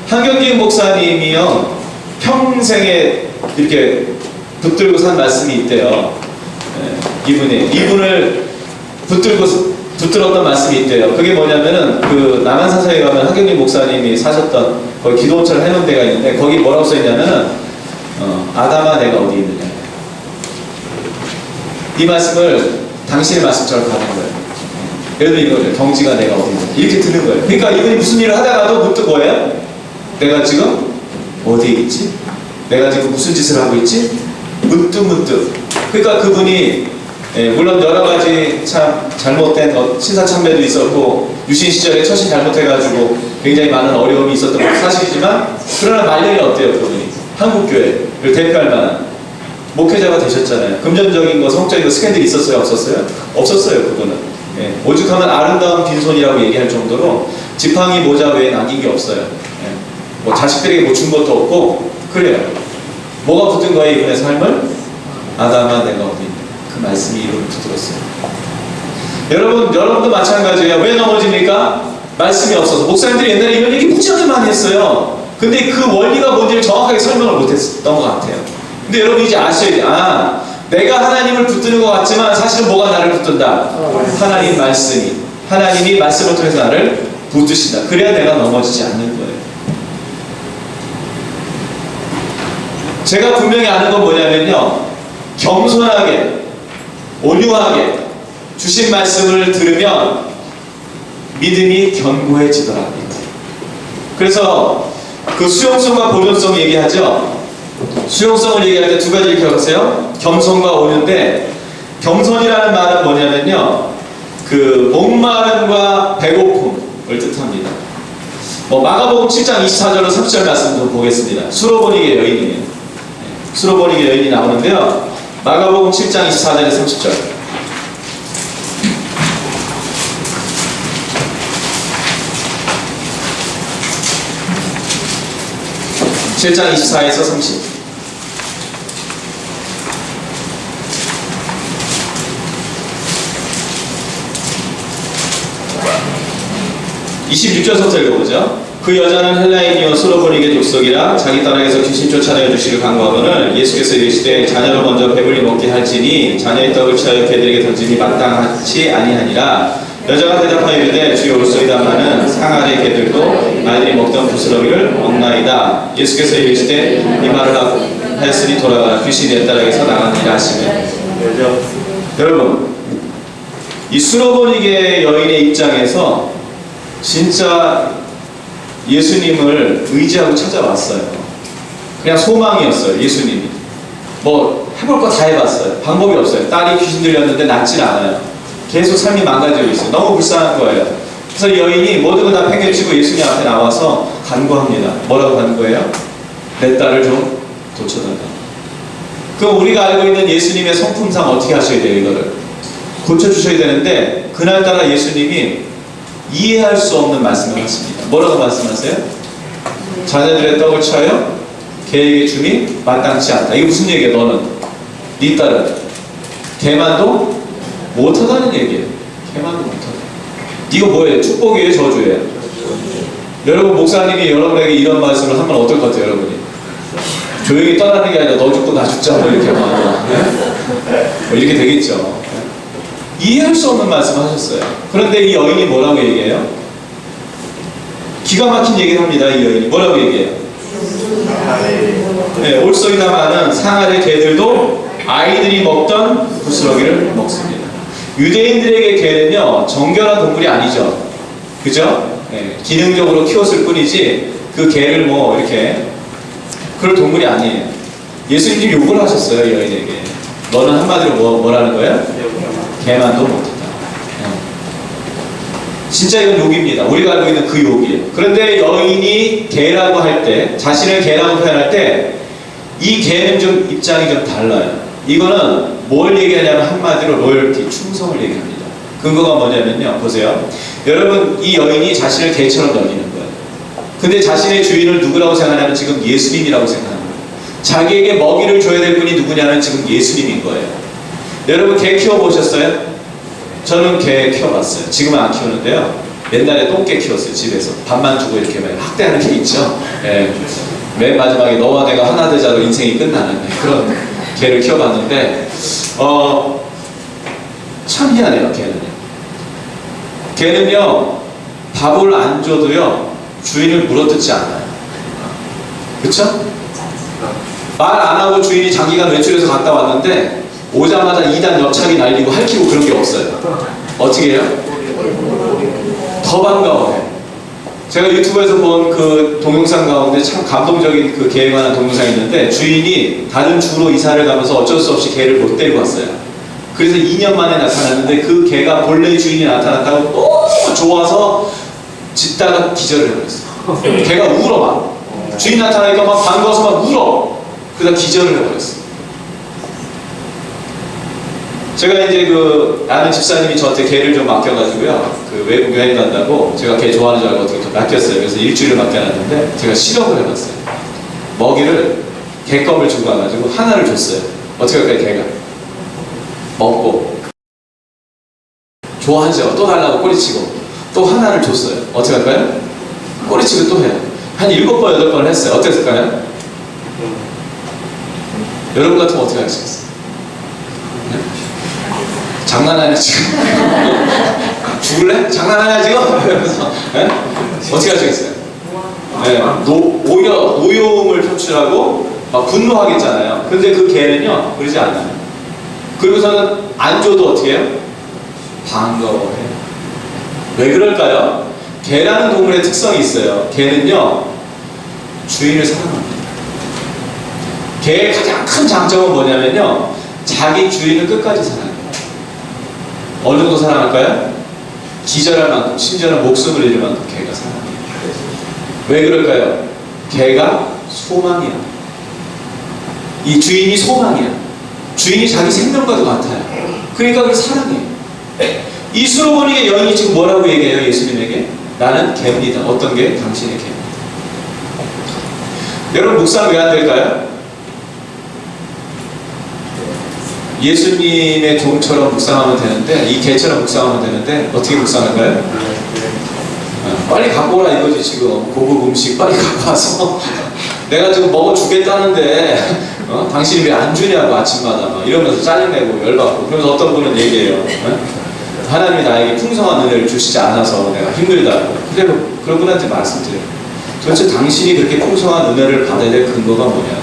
한경진 목사님이요 평생에 이렇게 붙들고 산 말씀이 있대요. 이분을 붙들었던 말씀이 있대요. 그게 뭐냐면은 그 남한사사에 가면 한경진 목사님이 사셨던 거기 기도원처럼 해놓은 데가 있는데 거기 뭐라고 써있냐면은 아담아 내가 어디 있느냐. 이 말씀을 당신의 말씀처럼 가는 거예요. 예를 들어 이거죠. 경지가 내가 어디 있느냐 이렇게 드는 거예요. 그러니까 이분이 무슨 일을 하다가도 문득 뭐예요? 내가 지금 어디에 있지? 내가 지금 무슨 짓을 하고 있지? 문득. 그러니까 그분이 물론 여러 가지 참 잘못된 신사참배도 있었고 유신 시절에 처신 잘못해가지고 굉장히 많은 어려움이 있었던 건 사실이지만 그러나 말년이 어때요? 그분이 한국교회를 대표할 만한 목회자가 되셨잖아요. 금전적인 거 성적인 거 스캔들이 있었어요? 없었어요? 없었어요. 그분은 오죽하면 아름다운 빈손이라고 얘기할 정도로 지팡이 모자 외에 남긴 게 없어요. 뭐 자식들에게 뭐 준 것도 없고 그래요. 뭐가 붙은 거예요? 이분의 삶을? 아담아 내가 어디 있냐. 그 말씀이 이분을 붙들었어요. 여러분도 마찬가지예요. 왜 넘어집니까? 말씀이 없어서. 목사님들이 옛날에 이런 얘기 무지하게 많이 했어요. 근데 그 원리가 뭔지를 정확하게 설명을 못했던 것 같아요. 근데 여러분 이제 아셔야 돼요. 내가 하나님을 붙드는 것 같지만 사실은 뭐가 나를 붙든다? 하나님 말씀이. 하나님이 말씀을 통해서 나를 붙드신다. 그래야 내가 넘어지지 않는 거예요. 제가 분명히 아는 건 뭐냐면요. 겸손하게, 온유하게 주신 말씀을 들으면 믿음이 견고해지더랍니다. 그래서 그 수용성과 보존성 얘기하죠. 수용성을 얘기할 때 두 가지를 기억하세요. 겸손과 온유인데 겸손이라는 말은 뭐냐면요. 그 목마름과 배고픔을 뜻합니다. 마가복음 7장 24절로 30절 말씀 좀 보겠습니다. 수로보니게 여인이에요. 수로보니게 여인이 나오는데요. 마가복음 7장 24절에 30절. 7장 24에서 30. 26절부터 읽어보죠. 그 여자는 헬라인이요 수로보니게 족속이라 자기 딸에게서 귀신 쫓아내어 주시를 간구하거늘 예수께서 이르시되 자녀를 먼저 배불리 먹게 할지니 자녀의 떡을 취하여 개들에게 던지니 마땅하지 아니하니라. 여자가 대답하여 이르되 주여 올소이다마는 상아리 개들도 아이들이 먹던 부스러기를 먹나이다. 예수께서 이르시되 이 말을 하였으니 돌아가 귀신이 내 딸에게서 나가니라 하시매. 여러분 이 수로보니게 여인의 입장에서 진짜 예수님을 의지하고 찾아왔어요. 그냥 소망이었어요. 예수님이 뭐 해볼 거 다 해봤어요. 방법이 없어요. 딸이 귀신 들렸는데 낫질 않아요. 계속 삶이 망가지고 있어요. 너무 불쌍한 거예요. 그래서 여인이 모든 걸 다 팽개치고 예수님 앞에 나와서 간구합니다. 뭐라고 간구해요? 내 딸을 좀 고쳐달라. 그럼 우리가 알고 있는 예수님의 성품상 어떻게 하셔야 돼요? 이거를 고쳐주셔야 되는데 그날따라 예수님이 이해할 수 없는 말씀을 하십니다. 뭐라고 말씀하세요? 자녀들의 떡을 쳐요? 개에게 줌이 마땅치 않다. 이게 무슨 얘기야? 너는 네 딸은 개만도 못하다는 얘기예요. 개만도 못하다. 이거 뭐예요? 축복이에요? 저주예요? 여러분 목사님이 여러분에게 이런 말씀을 하면 어떨 것 같아요? 여러분이 조용히 떠나는 게 아니라 너 죽고 나 죽자 뭐 이렇게 뭐 이렇게 되겠죠. 이해할 수 없는 말씀을 하셨어요. 그런데 이 여인이 뭐라고 얘기해요? 기가 막힌 얘기를 합니다. 이 여인이 뭐라고 얘기해요? 네, 올소이다 마는 상아의 개들도 아이들이 먹던 부스러기를 먹습니다. 유대인들에게 개는요 정결한 동물이 아니죠. 그죠? 네, 기능적으로 키웠을 뿐이지 그 개를 뭐 이렇게 그럴 동물이 아니에요. 예수님이 욕을 하셨어요. 여인에게. 너는 한마디로 뭐라는 거예요? 개만도 못했다. 진짜 이건 욕입니다. 우리가 알고 있는 그 욕이에요. 그런데 여인이 개라고 할 때, 자신을 개라고 표현할 때, 이 개는 좀 입장이 좀 달라요. 이거는 뭘 얘기하냐면 한마디로 로열티, 충성을 얘기합니다. 근거가 뭐냐면요. 보세요. 여러분, 이 여인이 자신을 개처럼 여기는 거예요. 근데 자신의 주인을 누구라고 생각하냐면 지금 예수님이라고 생각하는 거예요. 자기에게 먹이를 줘야 될 분이 누구냐면 지금 예수님인 거예요. 여러분, 개 키워보셨어요? 저는 개 키워봤어요. 지금은 안 키우는데요. 옛날에 똥개 키웠어요. 집에서 밥만 주고 이렇게 막 학대하는 게 있죠. 예. 맨 마지막에 너와 내가 하나 되자로 인생이 끝나는 그런 개를 키워봤는데 참 희한해요. 개는요 밥을 안 줘도요 주인을 물어뜯지 않아요. 그쵸? 말 안 하고 주인이 장기간 외출해서 갔다 왔는데 오자마자 2단 옆차기 날리고 핥히고 그런 게 없어요. 어떻게 해요? 더 반가워해. 제가 유튜브에서 본 그 동영상 가운데 참 감동적인 그 개에 관한 동영상이 있는데 주인이 다른 주로 이사를 가면서 어쩔 수 없이 개를 못 데리고 왔어요. 그래서 2년 만에 나타났는데 그 개가 본래 주인이 나타났다고 너무 좋아서 짖다가 기절을 해버렸어요. 개가 울어 막. 주인 나타나니까 막 반가워서 막 울어. 그러다 기절을 해버렸어요. 제가 이제 그 아는 집사님이 저한테 개를 좀 맡겨가지고요. 그 외국 여행 간다고 제가 개 좋아하는 줄 알고 어떻게 좀 맡겼어요. 그래서 일주일을 맡겨놨는데 제가 실험을 해봤어요. 먹이를 개껌을 주고 가가지고 하나를 줬어요. 어떻게 할까요, 개가? 먹고 좋아하죠. 또 달라고 꼬리치고 또 하나를 줬어요. 어떻게 할까요? 꼬리치고 또 해요. 한 7번, 8번을 했어요. 어땠을까요? 여러분 같으면 어떻게 하시겠어요? 네? 장난하냐 지금? 죽을래? 장난하냐 지금? 이러면서 네? 어떻게 하시겠어요? 네, 오히려 노여움을 표출하고 막 분노하겠잖아요. 근데 그 개는요 그러지 않아요. 그리고서는 안 줘도 어떻게 해요? 반가워해요. 왜 그럴까요? 개라는 동물의 특성이 있어요. 개는요 주인을 사랑합니다. 개의 가장 큰 장점은 뭐냐면요 자기 주인을 끝까지 사랑해요. 어느 정도 사랑할까요? 기절할 만큼, 심지어는 목숨을 잃을 만큼 개가 사랑해요. 왜 그럴까요? 개가 소망이야. 이 주인이 소망이야. 주인이 자기 생명과도 같아요. 그러니까 그걸 사랑해요. 이 수로보니의 여인이 지금 뭐라고 얘기해요? 예수님에게? 나는 개입니다. 어떤 개? 당신의 개. 여러분 묵상 왜 안 될까요? 예수님의 종처럼 묵상하면 되는데 이 개처럼 묵상하면 되는데 어떻게 묵상할까요? 빨리 갖고 오라 이거지. 지금 고급 음식 빨리 갖고 와서 내가 지금 먹어주겠다는데 당신이 왜 안 주냐고 아침마다 막 이러면서 짜증내고 열받고. 그러면서 어떤 분은 얘기해요. 하나님이 나에게 풍성한 은혜를 주시지 않아서 내가 힘들다고. 그래서 그런 분한테 말씀드려요. 도대체 당신이 그렇게 풍성한 은혜를 받아야 될 근거가 뭐냐?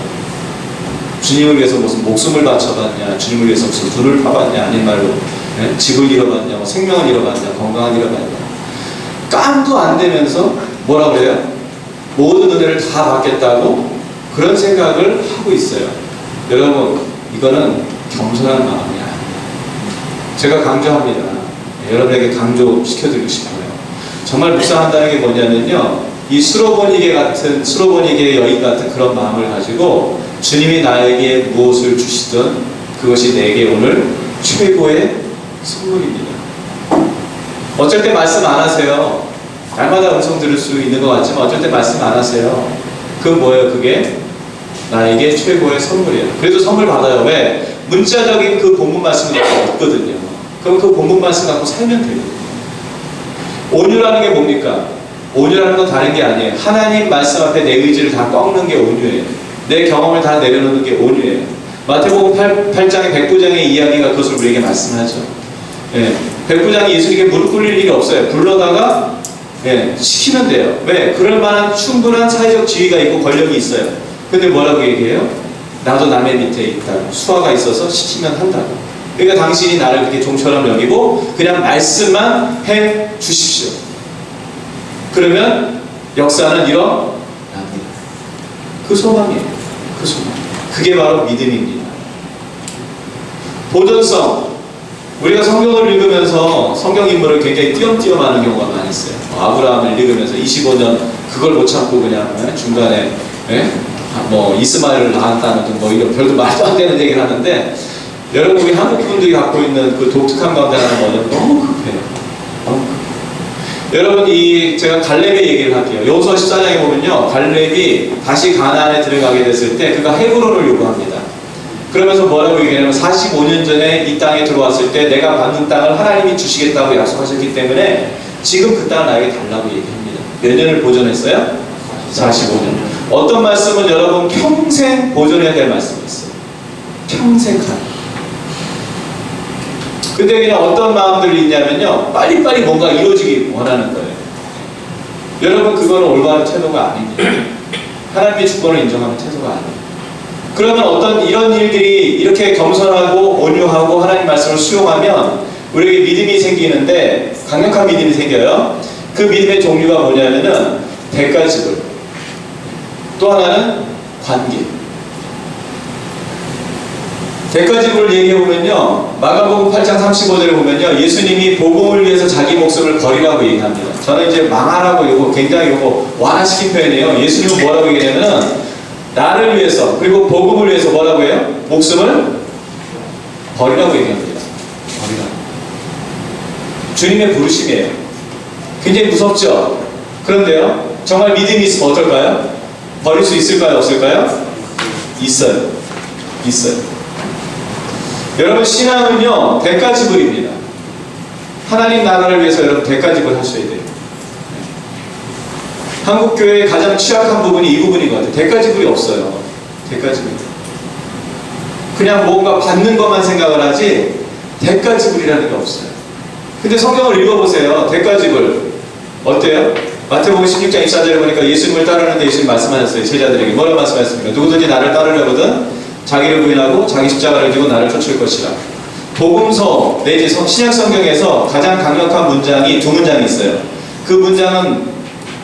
주님을 위해서 무슨 목숨을 바쳐봤냐, 주님을 위해서 무슨 돈을 파봤냐, 아닌 말로 집을 잃어봤냐, 뭐 생명을 잃어봤냐, 건강을 잃어봤냐. 깜도 안 되면서 뭐라고 그래요? 모든 은혜를 다 받겠다고 그런 생각을 하고 있어요. 여러분 이거는 겸손한 마음이야. 제가 강조합니다. 여러분에게 강조시켜드리고 싶어요. 정말 묵상한다는 게 뭐냐면요 이 수로보니게 여인 같은 그런 마음을 가지고 주님이 나에게 무엇을 주시든 그것이 내게 오늘 최고의 선물입니다. 어쩔 때 말씀 안 하세요. 날마다 음성 들을 수 있는 것 같지만 어쩔 때 말씀 안 하세요. 그건 뭐예요? 그게 나에게 최고의 선물이에요. 그래도 선물 받아요. 왜? 문자적인 그 본문 말씀이 없거든요. 그럼 그 본문 말씀 갖고 살면 되거든요. 온유라는 게 뭡니까? 온유라는 건 다른 게 아니에요. 하나님 말씀 앞에 내 의지를 다 꺾는 게 온유예요. 내 경험을 다 내려놓는 게 온유예요. 마태복음 8장의 백부장의 이야기가 그것을 우리에게 말씀하죠. 예, 백부장이 예수님께 무릎 꿇릴 일이 없어요. 불러다가 시키면 돼요. 왜? 그럴 만한 충분한 사회적 지위가 있고 권력이 있어요. 근데 뭐라고 얘기해요? 나도 남의 밑에 있다고. 수하가 있어서 시키면 한다고. 그러니까 당신이 나를 그렇게 종처럼 여기고 그냥 말씀만 해 주십시오. 그러면 역사는 일어납니다. 그 소망이에요. 그 소망. 그게 바로 믿음입니다. 보존성. 우리가 성경을 읽으면서 성경 인물을 굉장히 띄엄띄엄 하는 경우가 많이 있어요. 아브라함을 읽으면서 25년 그걸 못 참고 그냥 중간에 뭐 이스마엘을 낳았다는 등 뭐 이런 별도 말도 안 되는 얘기를 하는데, 여러분 우리 한국 분들이 갖고 있는 그 독특한 가운데 하나는 뭐냐면 너무 급해요. 너무 급해요. 여러분 제가 갈렙의 얘기를 할게요. 여호수아 14장에 보면요, 갈렙이 다시 가나안에 들어가게 됐을 때 그가 헤브론을 요구합니다. 그러면서 뭐라고 얘기하냐면 45년 전에 이 땅에 들어왔을 때 내가 받는 땅을 하나님이 주시겠다고 약속하셨기 때문에 지금 그 땅을 나에게 달라고 얘기합니다. 몇 년을 보존했어요? 45년. 어떤 말씀은 여러분 평생 보존해야 될 말씀이 있어요. 평생 간. 근데 그냥 어떤 마음들이 있냐면요, 빨리빨리 뭔가 이루어지기 원하는 거예요. 여러분 그거는 올바른 태도가 아닙니다. 하나님의 주권을 인정하는 태도가 아닙니다. 그러면 어떤 이런 일들이 이렇게 겸손하고 온유하고 하나님 말씀을 수용하면 우리에게 믿음이 생기는데, 강력한 믿음이 생겨요. 그 믿음의 종류가 뭐냐면은 대가지불, 또 하나는 관계. 대가지불을 얘기해보면요, 마가복음 8장 35절에 보면요, 예수님이 복음을 위해서 자기 목숨을 버리라고 얘기합니다. 저는 이제 망하라고 이거 굉장히 완화시킨 표현이에요. 예수님은 뭐라고 얘기하냐면은 나를 위해서, 그리고 복음을 위해서 뭐라고 해요? 목숨을 버리라고 얘기합니다. 버리라고. 주님의 부르심이에요. 굉장히 무섭죠? 그런데요, 정말 믿음이 있으면 어떨까요? 버릴 수 있을까요? 없을까요? 있어요. 있어요. 여러분 신앙은요, 대가지불입니다. 하나님 나라를 위해서 여러분 대가지불 하셔야 돼요. 한국교회의 가장 취약한 부분이 이 부분인 것 같아요. 대가지불이 없어요. 대가지불. 그냥 뭔가 받는 것만 생각을 하지 대가지불이라는 게 없어요. 근데 성경을 읽어보세요. 대가지불 어때요? 마태복음 16장 24절에 보니까 예수님을 따르는데 예수님 말씀하셨어요. 제자들에게 뭐라고 말씀하셨습니까? 누구든지 나를 따르려거든 자기를 부인하고 자기 십자가를 지고 나를 쫓을 것이라. 복음서 내지 신약 성경에서 가장 강력한 문장이 두 문장이 있어요. 그 문장은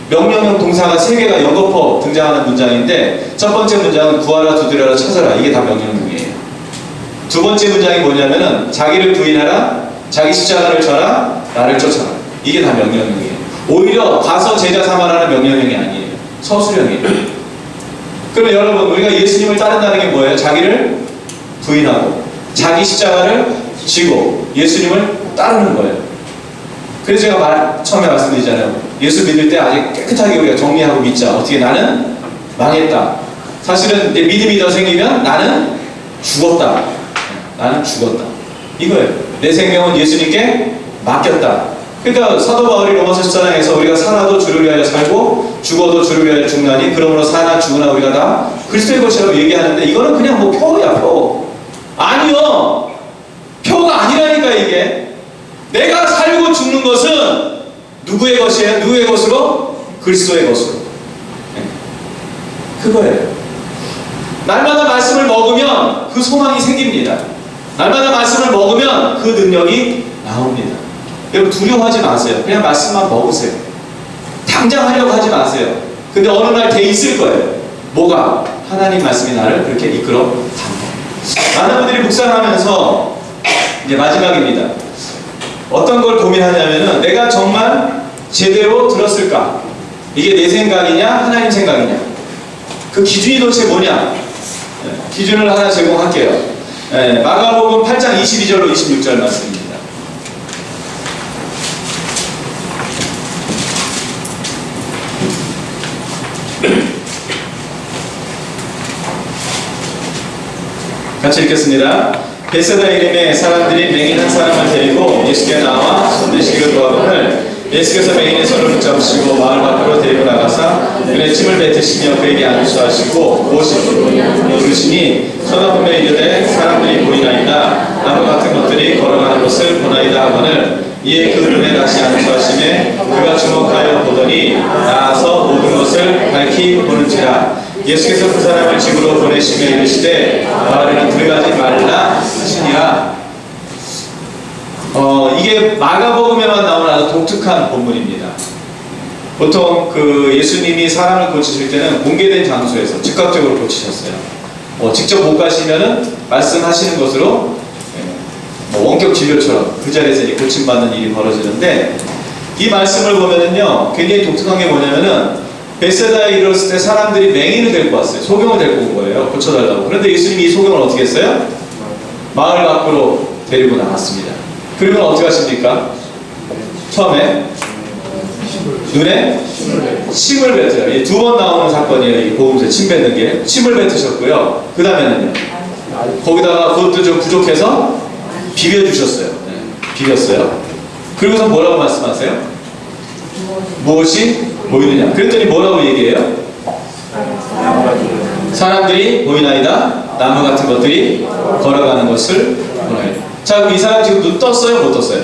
명령형 동사가 3개가 연거푸 등장하는 문장인데, 첫 번째 문장은 구하라, 두드려라, 찾아라. 이게 다 명령형이에요. 두 번째 문장이 뭐냐면은 자기를 부인하라, 자기 십자가를 져라, 나를 쫓아라. 이게 다 명령형이에요. 오히려 가서 제자 삼아라는 명령형이 아니에요. 서술형이에요. 그러면 여러분 우리가 예수님을 따른다는 게 뭐예요? 자기를 부인하고 자기 십자가를 지고 예수님을 따르는 거예요. 그래서 제가 처음에 말씀드리잖아요. 예수 믿을 때 아직 깨끗하게 우리가 정리하고 믿자. 어떻게? 나는 망했다. 사실은 내 믿음이 더 생기면 나는 죽었다. 나는 죽었다. 이거예요. 내 생명은 예수님께 맡겼다. 그러니까 사도 바울이 로마서 14장에서 우리가 살아도 주를 위하여 살고 죽어도 주를 위하여 죽나니 그러므로 사나 죽으나 우리가 다 그리스도의 것이라고 얘기하는데, 이거는 그냥 뭐 표야, 표. 아니요. 표가 아니라니까. 이게 내가 살고 죽는 것은 누구의 것이에요? 누구의 것으로? 그리스도의 것으로. 그거예요. 날마다 말씀을 먹으면 그 소망이 생깁니다. 날마다 말씀을 먹으면 그 능력이 나옵니다. 여러분 두려워하지 마세요. 그냥 말씀만 먹으세요. 당장 하려고 하지 마세요. 근데 어느 날 돼 있을 거예요. 뭐가? 하나님 말씀이 나를 그렇게 이끌어 간다. 많은 분들이 묵상하면서 이제 마지막입니다. 어떤 걸 고민하냐면은 내가 정말 제대로 들었을까? 이게 내 생각이냐 하나님 생각이냐? 그 기준이 도대체 뭐냐? 기준을 하나 제공할게요. 마가복음 8장 22절로 26절 말씀입니다. 같이 읽겠습니다. 베세다 이름의 사람들이 맹인 한 사람을 데리고 예수께 나와 손대시기를 구하거늘 예수께서 맹인의 손을 붙잡으시고 마을 밖으로 데리고 나가사 그의 침을 뱉으시며 그에게 안수하시고 무엇이냐 부르시니 쳐다보며 이르되 사람들이 보이나이다. 나무 같은 것들이 걸어가는 것을 보나이다 하거늘 이에 그 눈에 다시 안수하심에 그가 주목하여 보더니 나아서 모든 것을 밝히 보는지라. 예수께서 그 사람을 집으로 보내시며 이르시되 마을에는 들어가지 말라 하시니라. 이게 마가복음에만 나오는 아주 독특한 본문입니다. 보통 그 예수님이 사람을 고치실 때는 공개된 장소에서 즉각적으로 고치셨어요. 직접 못 가시면은 말씀하시는 것으로 원격 진료처럼 그 자리에서 이제 고침받는 일이 벌어지는데, 이 말씀을 보면은요 굉장히 독특한 게 뭐냐면은 베세다에 이르렀을 때 사람들이 맹인을 데리고 왔어요. 소경을 데리고 온 거예요. 고쳐달라고. 그런데 예수님이 이 소경을 어떻게 했어요? 마을 밖으로 데리고 나갔습니다. 그러면 어떻게 하십니까? 처음에 눈에 침을 뱉어요. 두 번 나오는 사건이에요. 이 복음서에 침 뱉는 게. 침을 뱉으셨고요. 그 다음에는요, 거기다가 그것도 좀 부족해서 비벼주셨어요. 비볐어요. 그리고서 뭐라고 말씀하세요? 무엇이 보이느냐? 그랬더니 뭐라고 얘기해요? 사람들이 보이나이다. 나무 같은 것들이 걸어가는 것을 보나이다. 자, 그럼 이 사람 지금 눈 떴어요? 못 떴어요?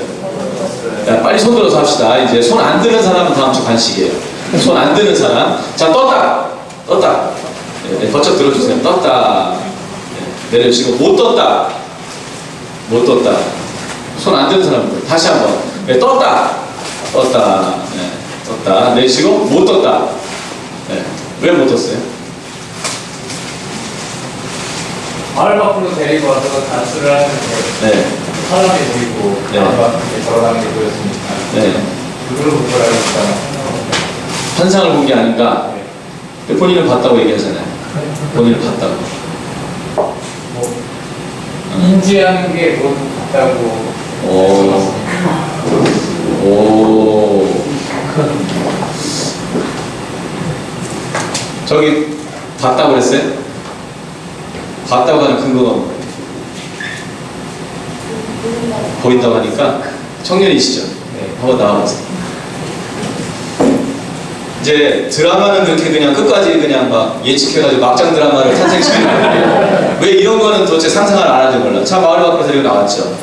야, 빨리 손 들어서 합시다. 이제 손 안 드는 사람은 다음 주 간식이에요. 손 안 드는 사람. 자, 떴다. 떴다. 버쩍 들어주세요. 떴다. 내려주시고, 못 떴다. 못 떴다. 손 안 드는 사람들. 다시 한번. 떴다. 떴다. 떴다. 내쉬고, 못 떴다. 왜 못 떴어요? 마을 밖으로 데리고 와서 단수를 하는데 사람이 보이고 나무 같은 게 걸어가는 게 보였으니까 그걸로 본 거라고 했잖아. 환상을 본 게 아닌가? 본인은 봤다고 얘기하잖아요. 본인은 봤다고. 인지하는 게 뭐 같다고. 오. 저기 봤다고 그랬어요? 봤다고 하는 근거가 뭐예요? 보인다고 하니까 청년이시죠? 한번 나와보세요. 이제 드라마는 그렇게 그냥 끝까지 그냥 막 예측해가지고 막장 드라마를 탄생시키는 거예요. 왜 이런 거는 도대체 상상을 안 하는지 몰라. 자, 마을 밖으로 데리고 나왔죠.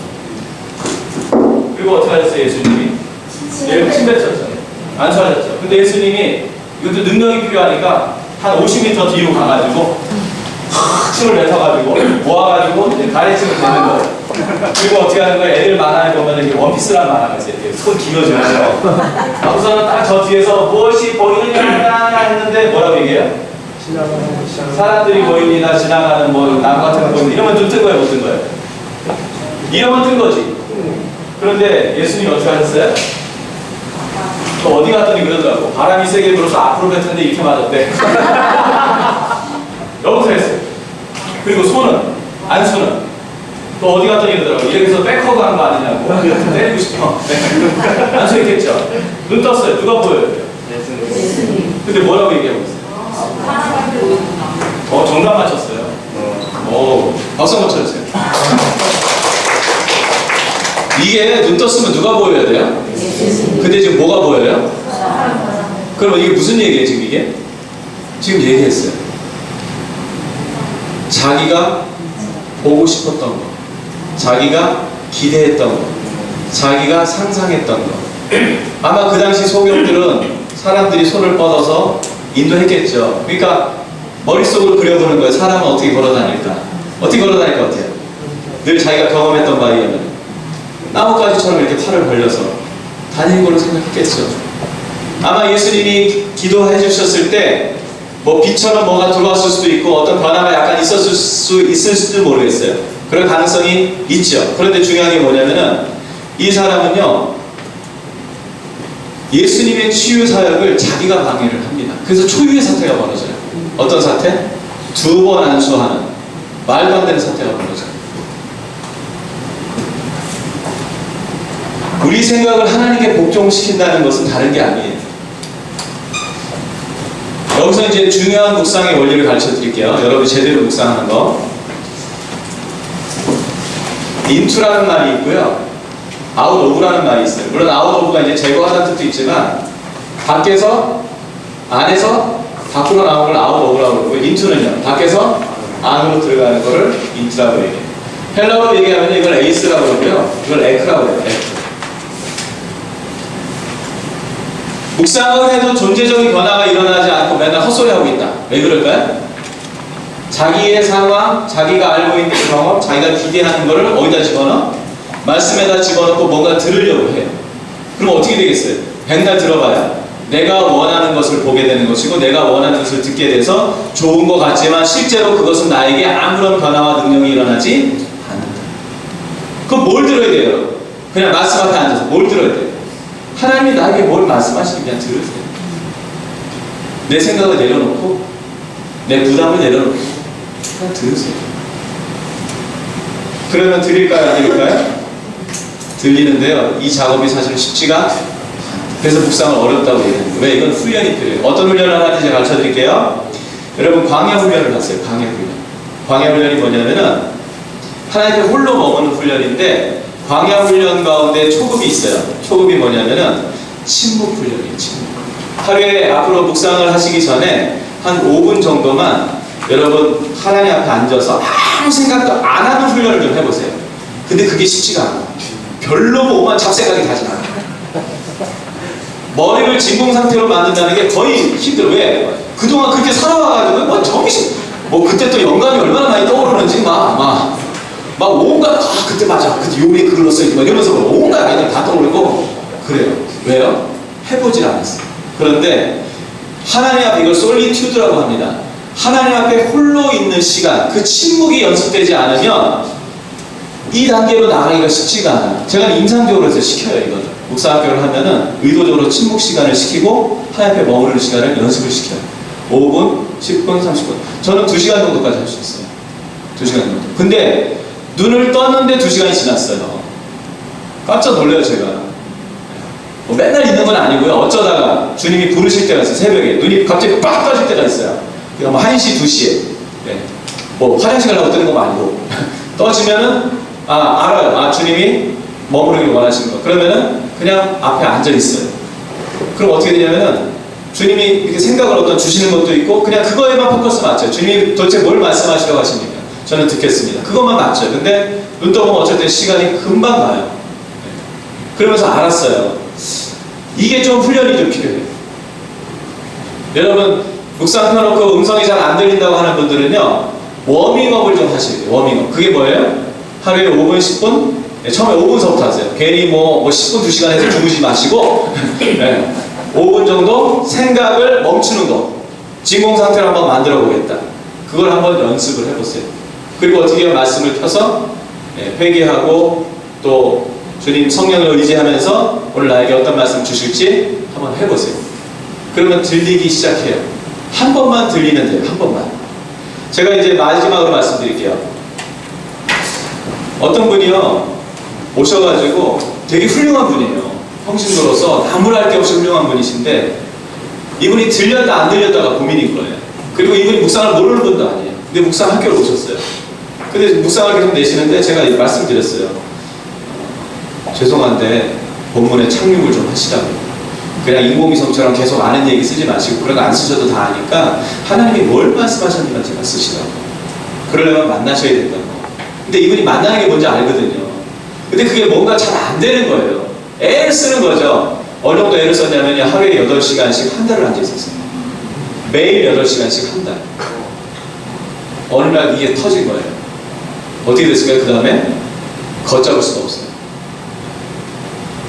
그리고 어떻게 하셨어요, 예수님이? 침 뱉었잖아요. 안수하셨죠. 근데 예수님이 이것도 능력이 필요하니까 한 50m 뒤로 가가지고 침을 뱉어가지고 모아가지고 가래침을 뱉는 거예요. 그리고 어떻게 하는 거예요? 애들 만화에 보면 이렇게 원피스라는 만화가 있어요. 이렇게 손 길어져요. 우선은 딱 저 뒤에서 무엇이 보이느냐 했는데 뭐라고 얘기해요? 사람들이 보입니다. 지나가는 뭐 나무 같은 거 보이는데 이러면 눈 뜬 거예요? 못 뜬 거예요? 이러면 뜬 거지. 그런데 예수님이 어떻게 하셨어요? 또 어디 갔더니 그러더라고. 바람이 세게 불어서 앞으로 뱉었는데 이렇게 맞았대. 여기서 했어요. 그리고 손은, 안수는 또 어디 갔더니 이러더라고. 이렇게서 백허그 한 거 아니냐고. 때리고 싶어. 안수했겠죠. 눈 떴어요. 누가 보여요? 근데 뭐라고 얘기하고 있어요? 정답 맞췄어요. 박수 한번 쳐주세요. 이게 눈 떴으면 누가 보여야 돼요? 근데 지금 뭐가 보여요? 그럼 이게 무슨 얘기예요, 지금 이게? 지금 얘기했어요. 자기가 보고 싶었던 거, 자기가 기대했던 거, 자기가 상상했던 거. 아마 그 당시 소경들은 사람들이 손을 뻗어서 인도했겠죠. 그러니까 머릿속으로 그려보는 거예요. 사람은 어떻게 걸어다닐까? 어떻게 걸어다닐 것 같아요? 늘 자기가 경험했던 바에 의하면 나뭇가지처럼 이렇게 팔을 벌려서 다니는 걸로 생각했겠죠. 아마 예수님이 기도해 주셨을 때 뭐 빛처럼 뭐가 들어왔을 수도 있고 어떤 변화가 약간 있을 수도 모르겠어요. 그럴 가능성이 있죠. 그런데 중요한 게 뭐냐면은 이 사람은요 예수님의 치유 사역을 자기가 방해를 합니다. 그래서 초유의 사태가 벌어져요. 어떤 사태? 2번 안수하는 말도 안 되는 사태가 벌어져요. 우리 생각을 하나님께 복종시킨다는 것은 다른 게 아니에요. 여기서 이제 중요한 묵상의 원리를 가르쳐 드릴게요. 여러분이 제대로 묵상하는 거. 인투라는 말이 있고요. 아웃 오브라는 말이 있어요. 물론 아웃 오브가 이제 제거하다는 뜻도 있지만 밖에서 안에서 밖으로 나오는 걸 아웃 오브라고 그러고 인투는요. 밖에서 안으로 들어가는 거를 인투라고 얘기해요. 헬라어로 얘기하면 이걸 에이스라고 그러고요. 이걸 에크라고 해요. 에크. 묵상을 해도 존재적인 변화가 일어나지 않고 맨날 헛소리하고 있다. 왜 그럴까요? 자기의 상황, 자기가 알고 있는 경험, 자기가 기대하는 거를 어디다 집어넣어? 말씀에다 집어넣고 뭔가 들으려고 해요. 그럼 어떻게 되겠어요? 맨날 들어봐야 내가 원하는 것을 보게 되는 것이고 내가 원하는 것을 듣게 돼서 좋은 것 같지만 실제로 그것은 나에게 아무런 변화와 능력이 일어나지 않는다. 그럼 뭘 들어야 돼요? 그냥 말씀 앞에 앉아서 뭘 들어야 돼요? 하나님이 나에게 뭘 말씀하시는지 그냥 들으세요. 내 생각을 내려놓고 내 부담을 내려놓고 그냥 들으세요. 그러면 들릴까요? 안 들릴까요? 들리는데요. 이 작업이 사실은 쉽지가 않아요. 그래서 묵상은 어렵다고 얘기합니다. 왜? 이건 훈련이 필요해요. 어떤 훈련을 하는지 제가 가르쳐 드릴게요. 여러분 광야 훈련을 하세요. 광야 훈련. 광야 훈련이 뭐냐면은 하나님 앞에 홀로 머무는 훈련인데 광야 훈련 가운데 초급이 있어요. 초급이 뭐냐면은 침묵 훈련이에요. 침묵. 하루에 앞으로 묵상을 하시기 전에 한 5분 정도만 여러분 하나님 앞에 앉아서 아무 생각도 안 하는 훈련을 좀 해보세요. 근데 그게 쉽지가 않아요. 별로 뭐만 잡생각이 다지 않아요. 머리를 진공 상태로 만든다는 게 거의 힘들어. 왜? 그동안 그렇게 살아와가지고 뭐 정신 뭐 그때 또 영감이 얼마나 많이 떠오르는지 막 온갖 그때 맞아 그때 요게 그걸로 써있지 막 이러면서 온갖 아이들 다 떠오르고 그래요. 왜요? 해보질 않았어요. 그런데 하나님 앞에 이걸 솔리튜드라고 합니다. 하나님 앞에 홀로 있는 시간, 그 침묵이 연습되지 않으면 이 단계로 나가기가 쉽지가 않아요. 제가 인상적으로 해서 시켜요. 이거는 묵상학교를 하면은 의도적으로 침묵 시간을 시키고 하나님 앞에 머무르는 시간을 연습을 시켜요. 5분, 10분, 30분. 저는 2시간 정도까지 할 수 있어요. 2시간 정도. 근데 눈을 떴는데 2시간이 지났어요. 깜짝 놀라요, 제가. 뭐 맨날 있는 건 아니고요. 어쩌다가 주님이 부르실 때가 있어요. 새벽에. 눈이 갑자기 빡 떠질 때가 있어요. 그러니까 뭐 1시, 2시에. 네. 뭐 화장실 가려고 뜨는 거 아니고. 떠지면은, 알아요. 주님이 머무르길 원하시는 거. 그러면은 그냥 앞에 앉아 있어요. 그럼 어떻게 되냐면은 주님이 이렇게 생각을 어떤 주시는 것도 있고 그냥 그거에만 포커스 맞춰요. 주님이 도대체 뭘 말씀하시려고 하십니까? 저는 듣겠습니다. 그것만 맞춰요. 근데 눈 떠보면 어쨌든 시간이 금방 가요. 그러면서 알았어요. 이게 좀 훈련이 좀 필요해요. 여러분 묵상 펴놓고 음성이 잘 안 들린다고 하는 분들은요 워밍업을 좀 하셔야 돼요. 워밍업. 그게 뭐예요? 하루에 5분, 10분? 네, 처음에 5분서부터 하세요. 괜히 뭐 10분, 2시간 해서 주무지 마시고 네, 5분 정도 생각을 멈추는 거 진공 상태로 한번 만들어 보겠다. 그걸 한번 연습을 해보세요. 그리고 어떻게 해요? 말씀을 펴서 회개하고 또 주님 성령을 의지하면서 오늘 나에게 어떤 말씀 주실지 한번 해보세요. 그러면 들리기 시작해요. 한 번만 들리면 돼요. 한 번만. 제가 이제 마지막으로 말씀드릴게요. 어떤 분이요 오셔가지고 되게 훌륭한 분이에요. 평신도로서 나무랄 게 없이 훌륭한 분이신데 이분이 들렸다 안 들렸다가 고민인 거예요. 그리고 이분이 묵상을 모르는 분도 아니에요. 근데 묵상 학교를 오셨어요. 근데 묵상을 계속 내시는데 제가 말씀드렸어요. 죄송한데 본문에 착륙을 좀 하시라고. 그냥 인공위성처럼 계속 아는 얘기 쓰지 마시고 그런 거 안 쓰셔도 다 아니까 하나님이 뭘 말씀하셨는가 제가 쓰시라고. 그러려면 만나셔야 된다고. 근데 이분이 만나는 게 뭔지 알거든요. 근데 그게 뭔가 잘 안 되는 거예요. 애를 쓰는 거죠. 어느 정도 애를 썼냐면 하루에 8시간씩 한 달을 앉아 있었어요. 매일 8시간씩 한 달. 어느 날 이게 터진 거예요. 어떻게 됐을까요? 그 다음에 걷잡을 수가 없어요.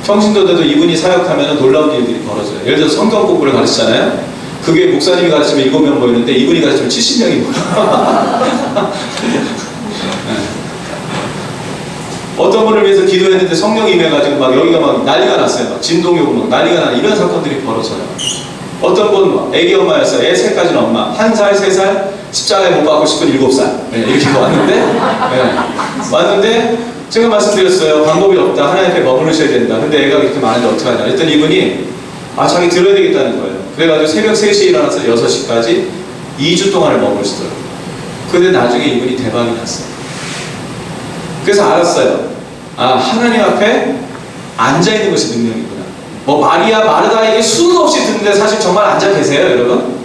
평신도들도 이분이 사역하면 놀라운 일들이 벌어져요. 예를 들어서 성경 공부를 가르치잖아요. 그게 목사님이 가르치면 7명 모이는데 이분이 가르치면 70명이 모여요. 어떤 분을 위해서 기도했는데 성령이 임해가지고 막 여기가 막 난리가 났어요. 막 진동이 오고 막 난리가 나는 이런 사건들이 벌어져요. 어떤 분 애기 엄마였어요. 애 셋까지는 엄마. 1살, 3살, 십자가에 못 박고 싶은 7살. 네, 이렇게 왔는데 제가 말씀드렸어요. 방법이 없다. 하나님 앞에 머무르셔야 된다. 근데 애가 그렇게 많은데 어떡하냐. 그랬더니 이분이 자기 들어야 되겠다는 거예요. 그래가지고 새벽 3시에 일어나서 6시까지 2주 동안을 머무르시더라고요. 근데 나중에 이분이 대박이 났어요. 그래서 알았어요. 하나님 앞에 앉아있는 것이 능력이구나. 뭐 마리아, 마르다에게 수도 없이 듣는데 사실 정말 앉아 계세요, 여러분?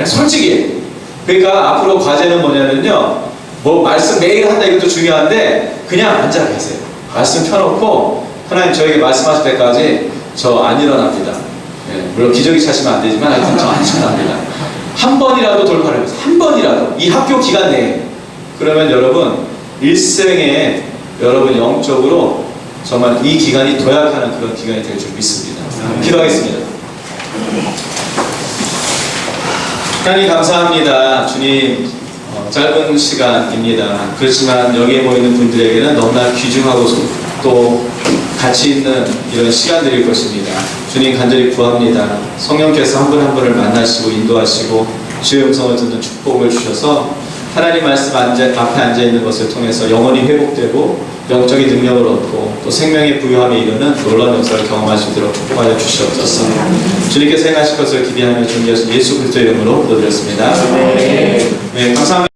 솔직히. 그러니까 앞으로 과제는 뭐냐면요. 뭐 말씀 매일 한다 이것도 중요한데 그냥 앉아 계세요. 말씀 펴놓고 하나님 저에게 말씀하실 때까지 저 안 일어납니다. 예, 물론 기저귀 차시면 안 되지만 하여튼 저 안 일어납니다. 한 번이라도 돌파를 해보세요. 한 번이라도 이 학교 기간 내에. 그러면 여러분 일생에 여러분 영적으로 정말 이 기간이 도약하는 그런 기간이 될 줄 믿습니다. 기도하겠습니다. 하나님 감사합니다. 주님 짧은 시간입니다. 그렇지만 여기에 모이는 분들에게는 너무나 귀중하고 또 가치 있는 이런 시간들일 것입니다. 주님 간절히 구합니다. 성령께서 한 분 한 분을 만나시고 인도하시고 주의 음성을 듣는 축복을 주셔서 하나님 말씀 앞에 앉아있는 것을 통해서 영혼이 회복되고 영적인 능력을 얻고 또 생명의 부유함에 이르는 놀라운 역사를 경험할 수 있도록 축복하여 주시옵소서. 주님께서 행하실 것을 기대하며 존귀하신 예수 그리스도의 이름으로 기도드렸습니다. 네, 감사합니다.